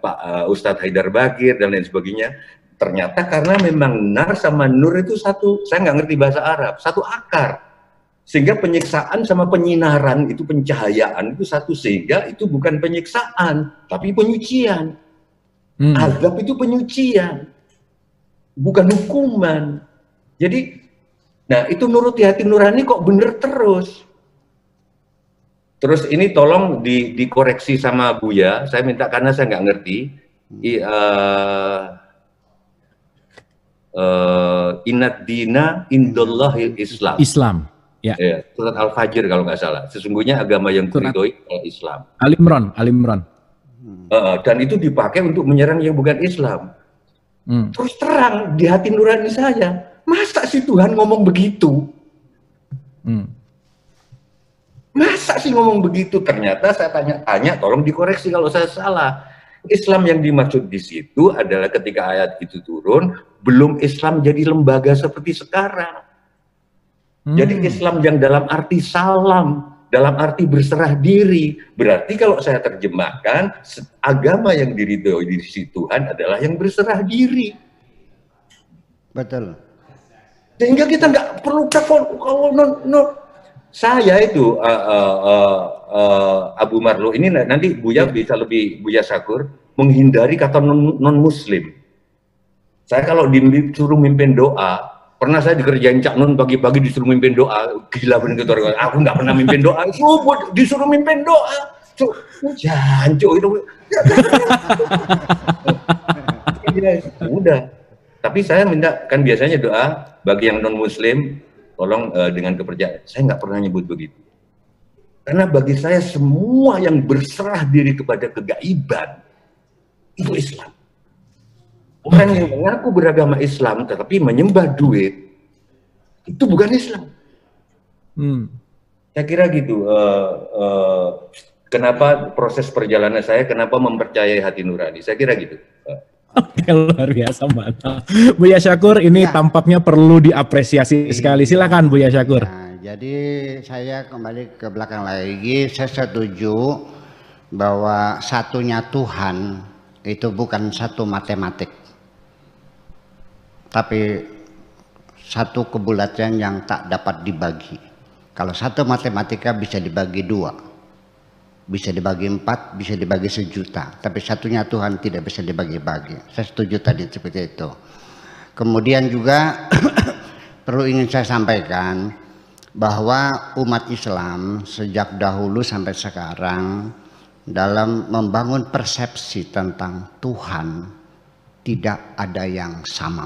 Speaker 2: Pak Ustadz Haidar Bagir dan lain sebagainya. Ternyata karena memang nar sama nur itu satu, saya nggak ngerti bahasa Arab, satu akar. Sehingga penyiksaan sama penyinaran itu, pencahayaan itu satu, sehingga itu bukan penyiksaan, tapi penyucian. Azab itu penyucian, bukan hukuman. Jadi, nah itu nuruti hati nurani kok bener terus. Terus ini tolong dikoreksi sama Buya, saya minta karena saya nggak ngerti. Inad dina indallahil Islam.
Speaker 3: Islam. Ya.
Speaker 2: Surat Al-Fajr kalau nggak salah. Sesungguhnya agama yang diridhoi adalah Islam.
Speaker 3: Al-Imran.
Speaker 2: Dan itu dipakai untuk menyerang yang bukan Islam. Terus terang di hati nurani saya, masa sih Tuhan ngomong begitu? Masa sih ngomong begitu? Ternyata saya tanya-tanya, tolong dikoreksi kalau saya salah. Islam yang dimaksud di situ adalah ketika ayat itu turun, belum Islam jadi lembaga seperti sekarang. Jadi Islam yang dalam arti salam, dalam arti berserah diri. Berarti kalau saya terjemahkan, agama yang diridhoi di sisi Tuhan adalah yang berserah diri.
Speaker 4: Betul.
Speaker 2: Sehingga kita nggak perlu saya itu Abu Marlo ini nanti Buya bisa lebih, Buya Syakur, menghindari kata non Muslim. Saya kalau disuruh mimpin doa, pernah saya dikerjain Cak Nun pagi-pagi disuruh mimpin doa, gila bener gitu. Aku nggak pernah mimpin doa, disuruh mimpin doa, jancuk itu. Udah. Tapi saya minta, kan biasanya doa bagi yang non Muslim, tolong dengan kepercayaan. Saya nggak pernah nyebut begitu. Karena bagi saya semua yang berserah diri kepada kegaiban itu Islam. Orang yang mengaku beragama Islam tetapi menyembah duit itu bukan Islam. Saya kira gitu. Kenapa proses perjalanan saya, kenapa mempercayai hati nurani? Saya kira gitu.
Speaker 3: Oke, luar biasa mantap. Buya Syakur ini tampaknya perlu diapresiasi sekali. Silakan Buya Syakur.
Speaker 4: jadi saya kembali ke belakang lagi. Saya setuju bahwa satunya Tuhan itu bukan satu matematik, tapi satu kebulatan yang tak dapat dibagi. Kalau satu matematika bisa dibagi 2, bisa dibagi 4, bisa dibagi 1.000.000, tapi satunya Tuhan tidak bisa dibagi-bagi. Saya setuju tadi seperti itu. Kemudian juga perlu ingin saya sampaikan bahwa umat Islam sejak dahulu sampai sekarang dalam membangun persepsi tentang Tuhan tidak ada yang sama.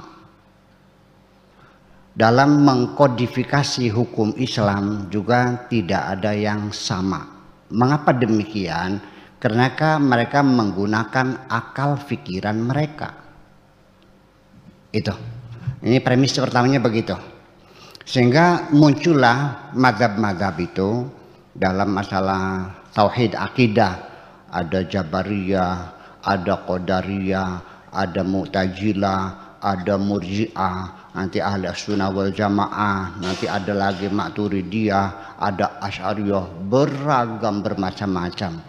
Speaker 4: Dalam mengkodifikasi hukum Islam juga tidak ada yang sama. Mengapa demikian? Karena mereka menggunakan akal pikiran mereka. Itu. Ini premis pertamanya begitu. Sehingga muncullah mazhab-mazhab itu dalam masalah tauhid akidah. Ada Jabariyah, ada Qadariyah, ada Mu'tazilah, ada Murji'ah, nanti ahli sunnah wal jamaah, nanti ada lagi Maturidiyah, ada Asy'ariyah, beragam bermacam-macam.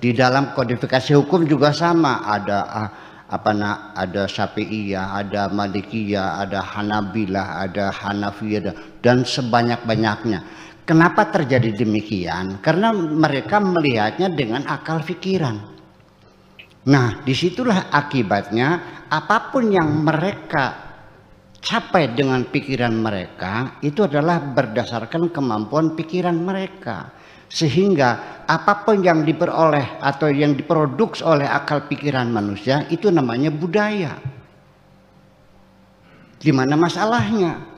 Speaker 4: Di dalam kodifikasi hukum juga sama, ada ada Syafi'iyah, ada Malikiyah, ada Hanabilah, ada Hanafiyah, dan sebanyak-banyaknya. Kenapa terjadi demikian? Karena mereka melihatnya dengan akal pikiran. Nah, disitulah akibatnya apapun yang mereka capai dengan pikiran mereka itu adalah berdasarkan kemampuan pikiran mereka. Sehingga apapun yang diperoleh atau yang diproduksi oleh akal pikiran manusia itu namanya budaya. Di mana masalahnya?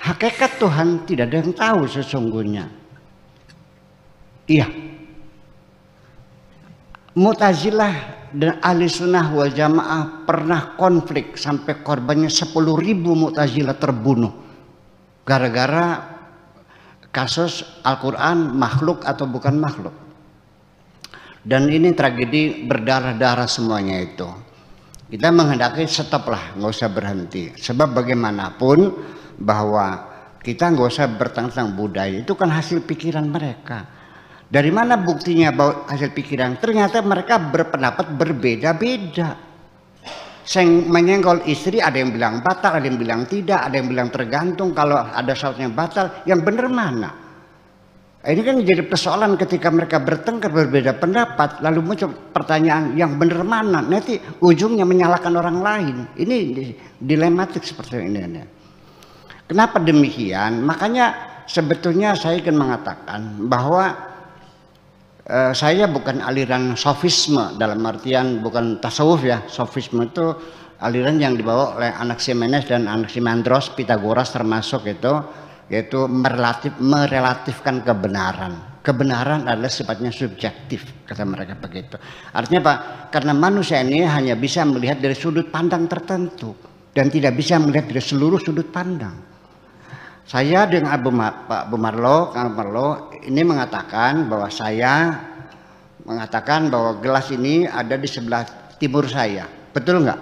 Speaker 4: Hakikat Tuhan tidak ada yang tahu sesungguhnya. Iya. Mu'tazilah dan ahli sunnah wal jamaah pernah konflik sampai korbannya 10.000 Mu'tazilah terbunuh gara-gara kasus Al-Quran makhluk atau bukan makhluk. Dan ini tragedi berdarah-darah semuanya itu. Kita menghendaki stoplah, nggak usah berhenti. Sebab bagaimanapun bahwa kita nggak usah bertentang budaya, itu kan hasil pikiran mereka. Dari mana buktinya bahwa hasil pikiran? Ternyata mereka berpendapat berbeda-beda. Yang menyenggol istri ada yang bilang batal, ada yang bilang tidak, ada yang bilang tergantung. Kalau ada syaratnya batal, yang benar mana? Ini kan jadi persoalan ketika mereka bertengkar berbeda pendapat, lalu muncul pertanyaan yang benar mana? Nanti ujungnya menyalahkan orang lain. Ini dilematik seperti ini. Kenapa demikian? Makanya sebetulnya saya ingin mengatakan bahwa saya bukan aliran sofisme, dalam artian bukan tasawuf ya. Sofisme itu aliran yang dibawa oleh Anaximenes dan Anaximandros, Pitagoras termasuk itu, yaitu merelatifkan kebenaran. Kebenaran adalah sifatnya subjektif, kata mereka begitu. Artinya apa? Karena manusia ini hanya bisa melihat dari sudut pandang tertentu dan tidak bisa melihat dari seluruh sudut pandang. Saya dengan Pak Bumarlo, Kang Bumarlo ini mengatakan bahwa gelas ini ada di sebelah timur saya, betul nggak?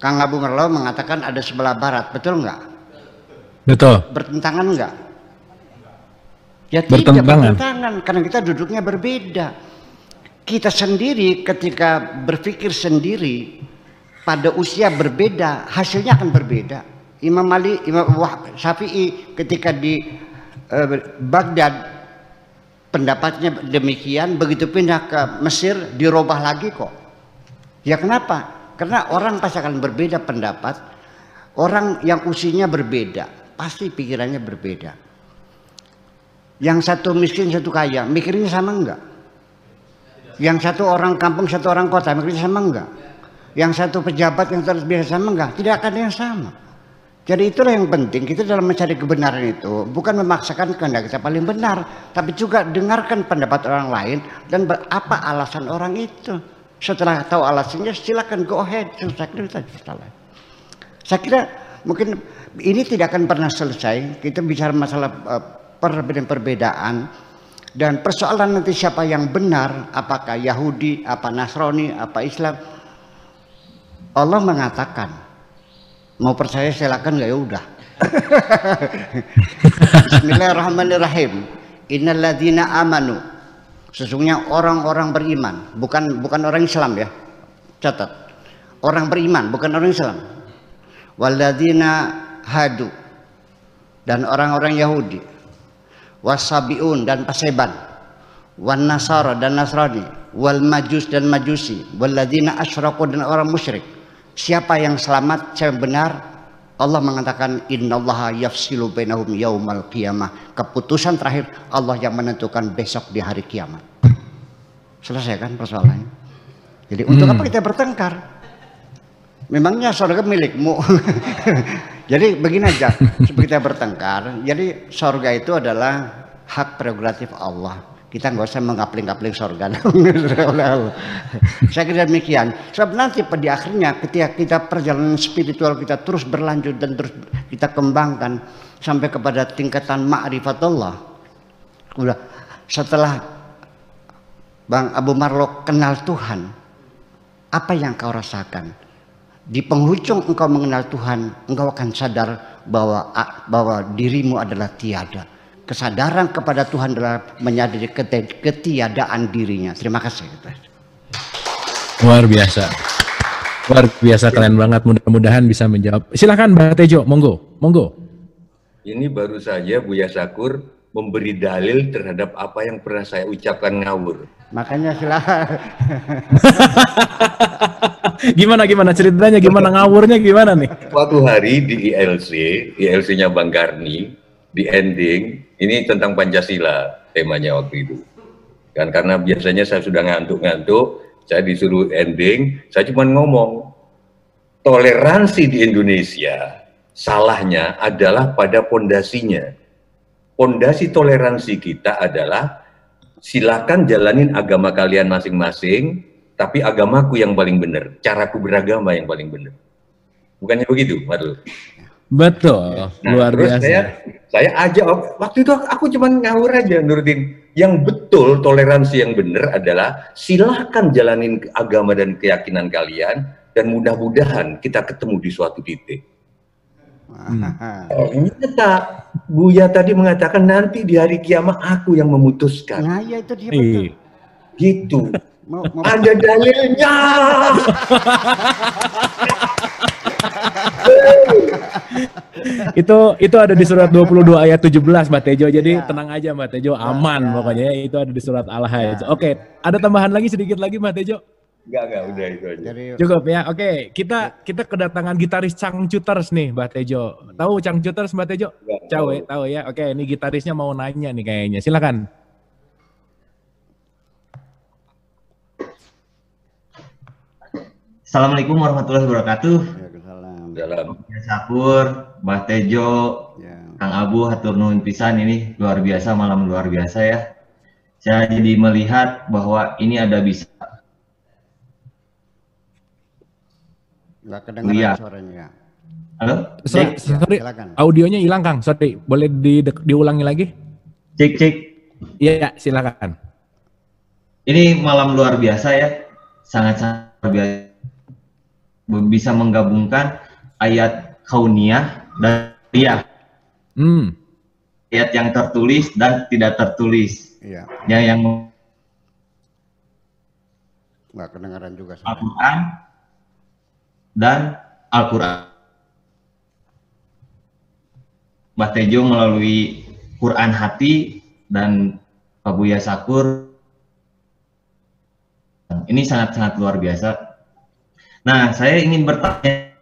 Speaker 4: Kang Abu Marlo mengatakan ada sebelah barat, betul nggak?
Speaker 3: Betul.
Speaker 4: Bertentangan nggak? Ya
Speaker 3: tidak
Speaker 4: bertentangan, karena kita duduknya berbeda. Kita sendiri ketika berpikir sendiri pada usia berbeda, hasilnya akan berbeda. Imam Syafi'i ketika di Baghdad pendapatnya demikian, begitu pindah ke Mesir dirubah lagi kok. Ya kenapa? Karena orang pasti akan berbeda pendapat. Orang yang usianya berbeda pasti pikirannya berbeda. Yang satu miskin, satu kaya, mikirnya sama enggak? Yang satu orang kampung, satu orang kota, mikirnya sama enggak? Yang satu pejabat, yang satu biasa sama enggak? Tidak akan yang sama. Jadi itulah yang penting, kita dalam mencari kebenaran itu bukan memaksakan kehendak kita paling benar, tapi juga dengarkan pendapat orang lain dan apa alasan orang itu. Setelah tahu alasannya silakan go ahead. Saya kira mungkin ini tidak akan pernah selesai. Kita bicara masalah perbedaan dan persoalan nanti siapa yang benar, apakah Yahudi, apa Nasrani, apa Islam. Allah mengatakan mau percaya silakan, nggak ya udah. Bismillahirrahmanirrahim. Innalladzina amanu. Sesungguhnya orang-orang beriman, bukan orang Islam ya. Catat. Orang beriman, bukan orang Islam. Walladzina hadu, dan orang-orang Yahudi. Wasabiun, dan paseban. Wan nasara, dan Nasrani. Wal majus, dan majusi. Walladzina asyraku, dan orang musyrik. Siapa yang selamat, siapa yang benar? Allah mengatakan innallaha yafsilu bainahum yaumal qiyamah. Keputusan terakhir Allah yang menentukan besok di hari kiamat. Selesai kan persoalannya. Jadi untuk apa kita bertengkar? Memangnya surga milikmu. Jadi begini aja, sebelum kita bertengkar. Jadi surga itu adalah hak prerogatif Allah. Kita nggak usah mengapling-apling surga. Saya kira demikian. Sebab nanti pada akhirnya ketika kita perjalanan spiritual kita terus berlanjut dan terus kita kembangkan sampai kepada tingkatan ma'rifatullah. Udah setelah Bang Abu Marlo kenal Tuhan, apa yang kau rasakan? Di penghujung engkau mengenal Tuhan, engkau akan sadar bahwa dirimu adalah tiada. Kesadaran kepada Tuhan adalah menyadari ketiadaan dirinya. Terima kasih.
Speaker 3: Luar biasa. Luar biasa, keren banget. Mudah-mudahan bisa menjawab. Silakan Mbak Tejo, monggo. Monggo.
Speaker 2: Ini baru saja Buya Sakur memberi dalil terhadap apa yang pernah saya ucapkan ngawur.
Speaker 4: Makanya silakan.
Speaker 3: Gimana ceritanya, gimana ngawurnya gimana nih?
Speaker 2: Suatu hari di ILC-nya Bang Garni, di ending, ini tentang Pancasila temanya waktu itu. Kan karena biasanya saya sudah ngantuk-ngantuk, saya disuruh ending, saya cuma ngomong, toleransi di Indonesia, salahnya adalah pada pondasinya. Pondasi toleransi kita adalah, silakan jalanin agama kalian masing-masing, tapi agamaku yang paling benar, caraku beragama yang paling benar. Bukannya begitu, Marlo?
Speaker 3: Betul, luar
Speaker 2: terus
Speaker 3: biasa.
Speaker 2: Saya ajak, waktu itu aku cuma ngawur aja nurutin. Yang betul, toleransi yang benar adalah silahkan jalanin agama dan keyakinan kalian, dan mudah-mudahan kita ketemu di suatu titik. Ternyata Buya tadi mengatakan nanti di hari kiamat aku yang memutuskan.
Speaker 4: Nah, ya itu dia betul.
Speaker 2: Gitu. Ada dalilnya.
Speaker 3: Itu ada di surat 22 ayat 17 Mbak Tejo. Jadi tenang aja Mbak Tejo, aman pokoknya. Itu ada di surat Al-Hajj. Oke, ada tambahan lagi sedikit lagi Mbak Tejo?
Speaker 2: Enggak, udah itu aja.
Speaker 3: Cukup ya. Oke, kita kedatangan gitaris Changcuters nih Mbak Tejo. Tahu Changcuters Mbak Tejo? Tahu ya. Oke, ini gitarisnya mau nanya nih kayaknya. Silakan.
Speaker 7: Assalamualaikum warahmatullahi wabarakatuh.
Speaker 2: Dalam
Speaker 7: Sakur, Mbah Tejo, Kang Abu, hatur nuhun pisan, ini luar biasa, malam luar biasa ya. Saya jadi melihat bahwa ini ada bisa.
Speaker 4: Nggak kedengaran suaranya.
Speaker 7: Halo?
Speaker 3: Sorry,
Speaker 4: silakan.
Speaker 3: audionya hilang Kang. Sorry, boleh diulangi lagi?
Speaker 7: Cek.
Speaker 3: Iya, silakan.
Speaker 7: Ini malam luar biasa ya, sangat-sangat luar biasa. Bisa menggabungkan ayat kauniyah dan riyah. Ayat yang tertulis dan tidak tertulis.
Speaker 4: Iya.
Speaker 7: Yang
Speaker 4: Nggak kedengaran juga.
Speaker 7: Al-Quran dan Al-Quran. Mbah Tejo melalui Quran hati dan Pak Buya Sakur. Ini sangat-sangat luar biasa. Nah, saya ingin bertanya.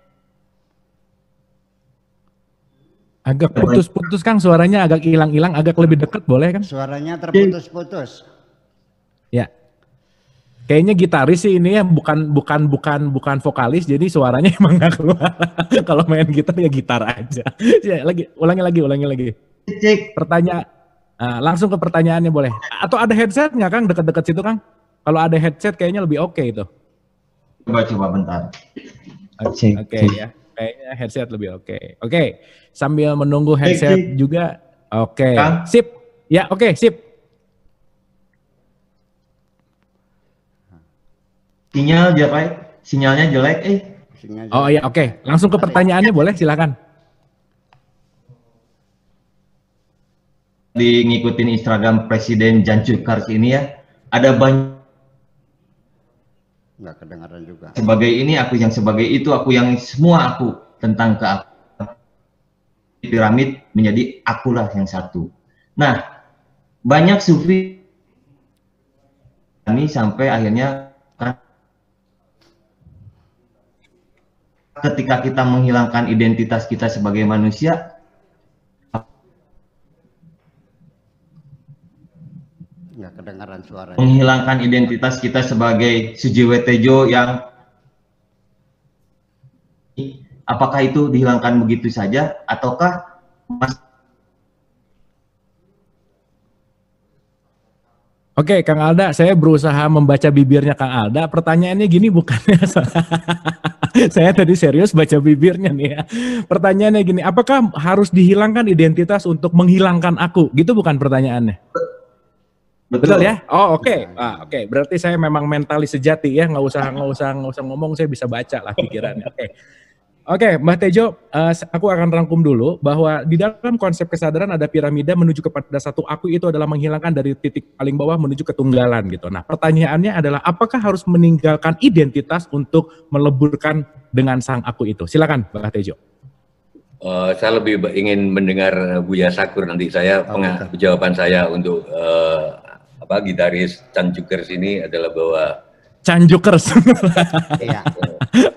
Speaker 3: Agak putus-putus Kang, suaranya agak hilang-hilang, agak lebih dekat boleh kan?
Speaker 4: Suaranya terputus-putus.
Speaker 3: Ya. Kayaknya gitaris sih ini ya, bukan vokalis, jadi suaranya emang nggak keluar. Kalau main gitar ya gitar aja. Ya, ulangi lagi.
Speaker 7: Cek.
Speaker 3: Pertanyaan, langsung ke pertanyaannya boleh. Atau ada headset nggak Kang, dekat-dekat situ Kang? Kalau ada headset kayaknya lebih oke itu.
Speaker 7: Coba bentar.
Speaker 3: Oke ya, kayaknya headset lebih oke. Oke, sambil menunggu headset juga. Oke, sip. Ya, oke, sip.
Speaker 7: Sinyalnya jelek.
Speaker 3: Oh iya, oke. Langsung ke pertanyaannya boleh, silakan.
Speaker 7: ngikutin Instagram Presiden Jan Cukars ini ya, ada banyak
Speaker 4: nggak kedengaran juga.
Speaker 7: Sebagai ini, aku yang sebagai itu, aku yang semua aku tentang ke aku. Piramid menjadi akulah yang satu. Nah, banyak sufi ini sampai akhirnya ketika kita menghilangkan identitas kita sebagai manusia,
Speaker 4: nggak kedengaran suaranya.
Speaker 7: Menghilangkan identitas kita sebagai Sujiwo Tejo yang apakah itu dihilangkan begitu saja ataukah
Speaker 3: Oke, Kang Alda, saya berusaha membaca bibirnya Kang Alda. Pertanyaannya gini bukannya saya tadi serius baca bibirnya nih ya. Pertanyaannya gini, apakah harus dihilangkan identitas untuk menghilangkan aku? Gitu bukan pertanyaannya? Betul ya? Oh oke. Oke. Berarti saya memang mentalis sejati ya, nggak usah ngomong, saya bisa baca lah pikirannya. Oke, Mbah Tejo, aku akan rangkum dulu bahwa di dalam konsep kesadaran ada piramida menuju kepada satu aku, itu adalah menghilangkan dari titik paling bawah menuju ketunggalan gitu. Nah, pertanyaannya adalah apakah harus meninggalkan identitas untuk meleburkan dengan sang aku itu? Silakan, Mbah Tejo.
Speaker 2: Saya lebih ingin mendengar Buya Syakur nanti. Jawaban saya untuk gitaris Jan Cukars ini adalah bahwa
Speaker 3: Jan Cukars.
Speaker 4: Iya.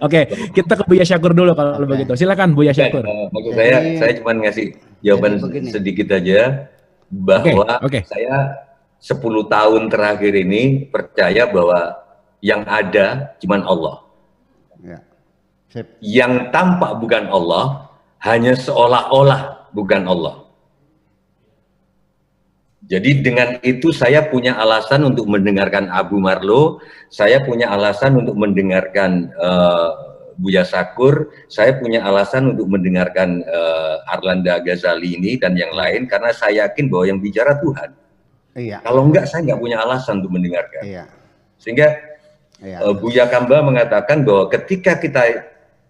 Speaker 3: Oke, kita ke Buya Syakur dulu kalau begitu. Silakan Buya Syakur.
Speaker 2: Maksud saya cuma ngasih jawaban sedikit aja bahwa saya 10 tahun terakhir ini percaya bahwa yang ada cuma Allah.
Speaker 4: Ya.
Speaker 2: Yang tampak bukan Allah, hanya seolah-olah bukan Allah. Jadi dengan itu saya punya alasan untuk mendengarkan Abu Marlo, saya punya alasan untuk mendengarkan Buya Syakur, saya punya alasan untuk mendengarkan Arlanda Ghazali ini dan yang lain, karena saya yakin bahwa yang bicara Tuhan.
Speaker 4: Iya.
Speaker 2: Kalau enggak, saya nggak punya alasan untuk mendengarkan.
Speaker 4: Iya.
Speaker 2: Sehingga Buya Kamba mengatakan bahwa ketika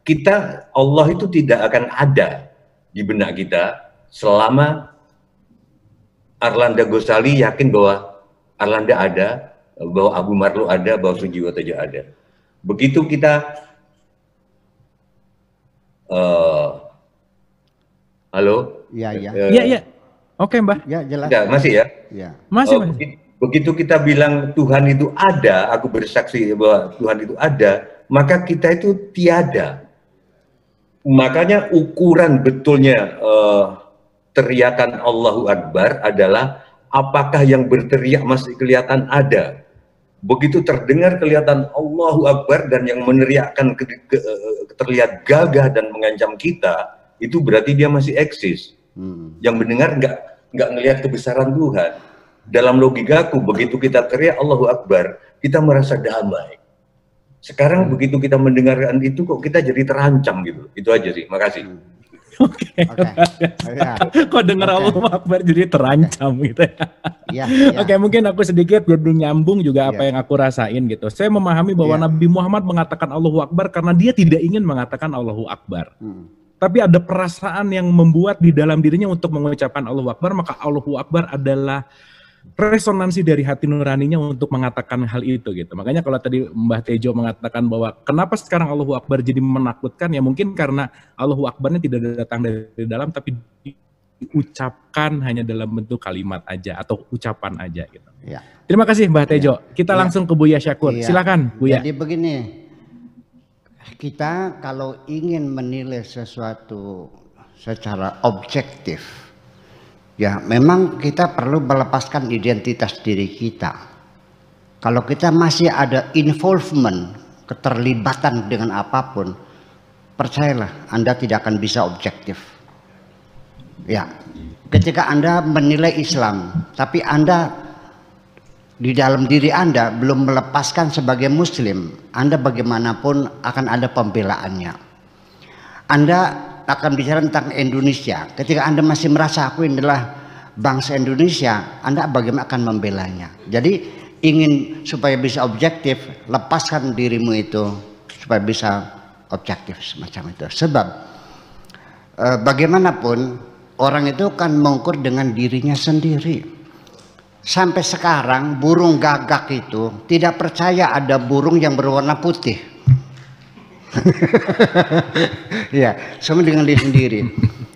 Speaker 2: kita Allah itu tidak akan ada di benak kita selama Arlanda Ghazali yakin bahwa Arlanda ada, bahwa Abu Marlo ada, bahwa Sujiwo Tejo ada. Begitu kita halo?
Speaker 3: Iya. Oke, Mbah.
Speaker 4: Ya, jelas.
Speaker 2: Enggak, masih ya?
Speaker 4: Ya.
Speaker 3: Masih.
Speaker 2: Begitu kita bilang Tuhan itu ada, aku bersaksi bahwa Tuhan itu ada, maka kita itu tiada. Makanya ukuran betulnya teriakan Allahu Akbar adalah apakah yang berteriak masih kelihatan ada. Begitu terdengar kelihatan Allahu Akbar dan yang meneriakkan terlihat gagah dan mengancam kita, itu berarti dia masih eksis. Yang mendengar nggak ngelihat kebesaran Tuhan. Dalam logikaku, begitu kita teriak Allahu Akbar, kita merasa damai. Sekarang begitu kita mendengarkan itu kok kita jadi terancam gitu. Itu aja sih. Makasih.
Speaker 3: Oke. Kok dengar Allahu Akbar jadi terancam gitu ya. Oke, mungkin aku sedikit belum nyambung juga apa yang aku rasain gitu. Saya memahami bahwa Nabi Muhammad mengatakan Allahu Akbar karena dia tidak ingin mengatakan Allahu Akbar. Tapi ada perasaan yang membuat di dalam dirinya untuk mengucapkan Allahu Akbar, maka Allahu Akbar adalah resonansi dari hati nuraninya untuk mengatakan hal itu gitu. Makanya kalau tadi Mbah Tejo mengatakan bahwa kenapa sekarang Allahu Akbar jadi menakutkan, ya mungkin karena Allahu Akbarnya tidak datang dari dalam tapi diucapkan hanya dalam bentuk kalimat aja atau ucapan aja gitu.
Speaker 4: Ya.
Speaker 3: Terima kasih Mbah Tejo. Kita langsung ke Buya Syakur. Silakan Buya.
Speaker 4: Jadi begini, kita kalau ingin menilai sesuatu secara objektif, ya memang kita perlu melepaskan identitas diri kita. Kalau kita masih ada involvement, keterlibatan dengan apapun, percayalah Anda tidak akan bisa objektif. Ya, ketika Anda menilai Islam, tapi Anda di dalam diri Anda belum melepaskan sebagai Muslim, Anda bagaimanapun akan ada pembelaannya. Anda akan bicara tentang Indonesia. Ketika Anda masih merasa aku adalah bangsa Indonesia, Anda bagaimana akan membelanya? Jadi ingin supaya bisa objektif, lepaskan dirimu itu supaya bisa objektif semacam itu. Sebab bagaimanapun orang itu kan mengukur dengan dirinya sendiri. Sampai sekarang burung gagak itu tidak percaya ada burung yang berwarna putih. Ya, semua dengan diri sendiri.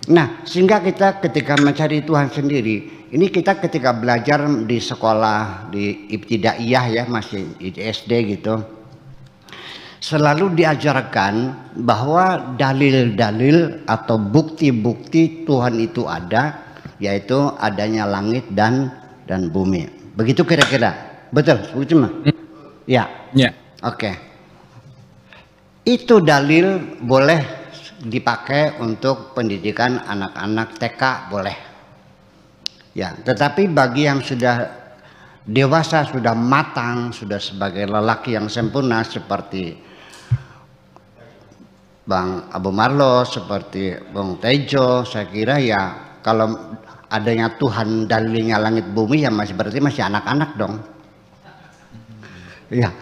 Speaker 4: Nah, sehingga kita ketika mencari Tuhan sendiri, ini kita ketika belajar di sekolah di ibtidaiyah ya, masih di SD gitu, selalu diajarkan bahwa dalil-dalil atau bukti-bukti Tuhan itu ada, yaitu adanya langit dan bumi. Begitu kira-kira, betul? Begitu mah? Ya.
Speaker 3: Ya.
Speaker 4: Oke. Itu dalil boleh dipakai untuk pendidikan anak-anak TK, boleh. Ya, tetapi bagi yang sudah dewasa, sudah matang, sudah sebagai lelaki yang sempurna seperti Bang Abu Marlo, seperti Bang Tejo, saya kira ya kalau adanya Tuhan dalilnya langit bumi ya berarti masih anak-anak dong. Ya,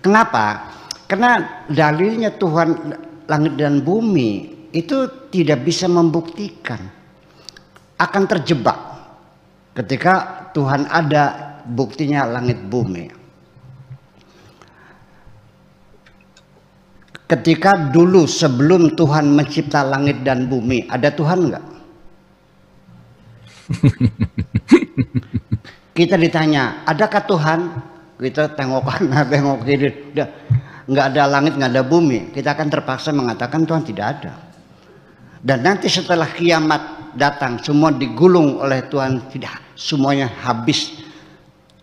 Speaker 4: kenapa? Karena dalilnya Tuhan langit dan bumi itu tidak bisa membuktikan, akan terjebak ketika Tuhan ada buktinya langit bumi. Ketika dulu sebelum Tuhan mencipta langit dan bumi, ada Tuhan nggak? Kita ditanya, adakah Tuhan? Kita tengok kanan, tengok kiri, nggak ada langit, nggak ada bumi. Kita akan terpaksa mengatakan Tuhan tidak ada. Dan nanti setelah kiamat datang, semua digulung oleh Tuhan, tidak, semuanya habis.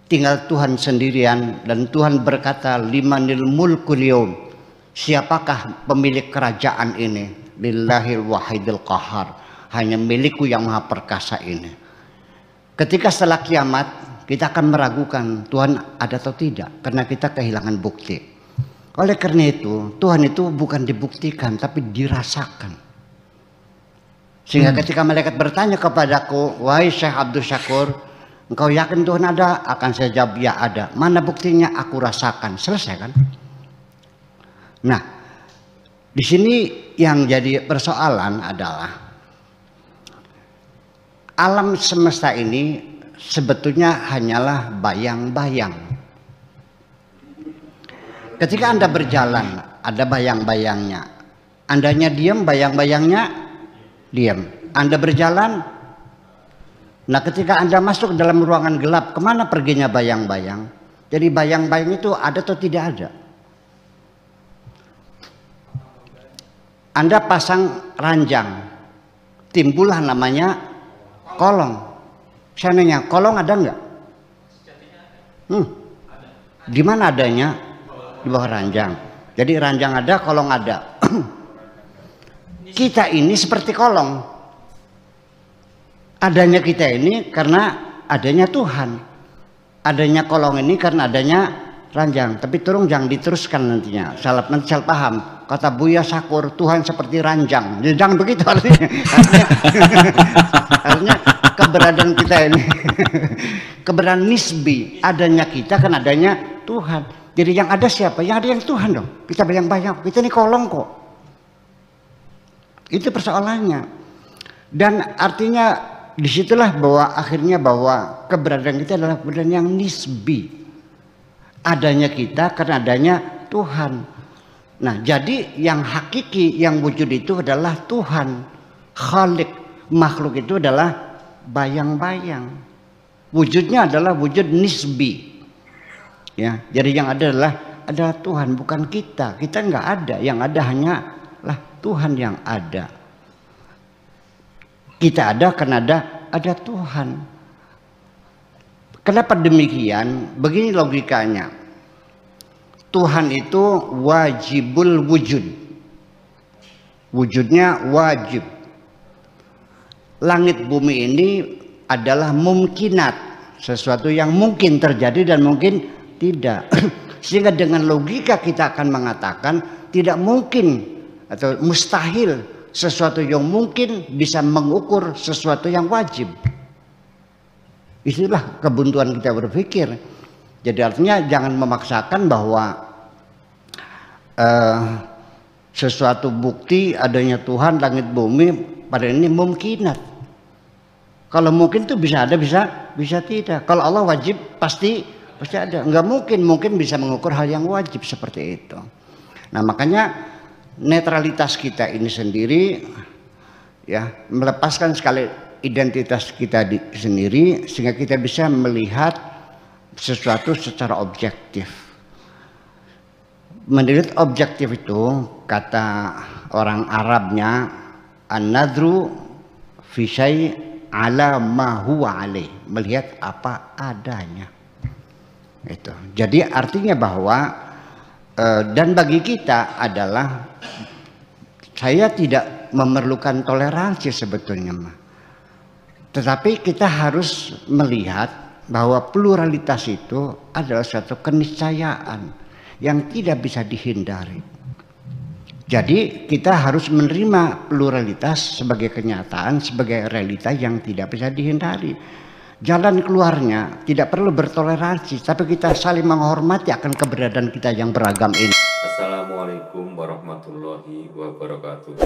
Speaker 4: Tinggal Tuhan sendirian, dan Tuhan berkata, limanil mulkul yaum. Siapakah pemilik kerajaan ini? Lillahil wahidil qahar. Hanya milikku yang maha perkasa ini. Ketika setelah kiamat kita akan meragukan Tuhan ada atau tidak, karena kita kehilangan bukti. Oleh karena itu Tuhan itu bukan dibuktikan tapi dirasakan. Sehingga ketika malaikat bertanya kepadaku, wahai Syekh Abdul Syakur, engkau yakin Tuhan ada? Akan saya jawab ya ada. Mana buktinya? Aku rasakan. Selesai kan? Nah, di sini yang jadi persoalan adalah alam semesta ini sebetulnya hanyalah bayang-bayang. Ketika Anda berjalan, ada bayang-bayangnya. Andanya diam, bayang-bayangnya diam. Anda berjalan, nah ketika Anda masuk dalam ruangan gelap, kemana perginya bayang-bayang? Jadi bayang-bayang itu ada atau tidak ada? Anda pasang ranjang, timbullah namanya kolong. Saya nanya, kolong ada nggak? Di mana adanya? Di bawah ranjang. Jadi ranjang ada, kolong ada. Kita ini seperti kolong. Adanya kita ini karena adanya Tuhan. Adanya kolong ini karena adanya ranjang. Tapi tolong jangan diteruskan nantinya. Nanti salah paham. Kata Buya Syakur, Tuhan seperti ranjang. Jadi jangan begitu artinya. Artinya keberadaan kita ini keberadaan nisbi, adanya kita kan adanya Tuhan. Jadi yang ada siapa? Yang ada yang Tuhan dong. Kita bayang-bayang, kita ini kolong kok. Itu persoalannya. Dan artinya disitulah bahwa akhirnya bahwa keberadaan kita adalah keberadaan yang nisbi. Adanya kita karena adanya Tuhan. Nah, jadi yang hakiki, yang wujud itu adalah Tuhan. Khalik, makhluk itu adalah bayang-bayang. Wujudnya adalah wujud nisbi. Ya, jadi yang ada adalah Tuhan, bukan kita. Kita nggak ada, yang ada hanyalah Tuhan yang ada. Kita ada karena ada Tuhan. Kenapa demikian? Begini logikanya. Tuhan itu wajibul wujud. Wujudnya wajib. Langit bumi ini adalah mungkinat. Sesuatu yang mungkin terjadi dan mungkin tidak. Sehingga dengan logika kita akan mengatakan tidak mungkin atau mustahil sesuatu yang mungkin bisa mengukur sesuatu yang wajib. Itulah kebuntuan kita berpikir. Jadi artinya jangan memaksakan bahwa sesuatu bukti adanya Tuhan langit bumi pada ini mungkinat. Kalau mungkin tuh bisa ada, bisa tidak. Kalau Allah wajib pasti ada. Nggak mungkin bisa mengukur hal yang wajib seperti itu. Nah makanya netralitas kita ini sendiri ya, melepaskan sekali identitas kita sendiri sehingga kita bisa melihat sesuatu secara objektif. Menurut objektif itu kata orang Arabnya an-nadru fi syai' ala ma huwa alaih, melihat apa adanya. Itu. Jadi artinya bahwa dan bagi kita adalah saya tidak memerlukan toleransi sebetulnya, tetapi kita harus melihat bahwa pluralitas itu adalah suatu keniscayaan yang tidak bisa dihindari. Jadi kita harus menerima pluralitas sebagai kenyataan, sebagai realita yang tidak bisa dihindari. Jalan keluarnya tidak perlu bertoleransi, tapi kita saling menghormati akan keberadaan kita yang beragam ini.
Speaker 1: Assalamualaikum warahmatullahi wabarakatuh.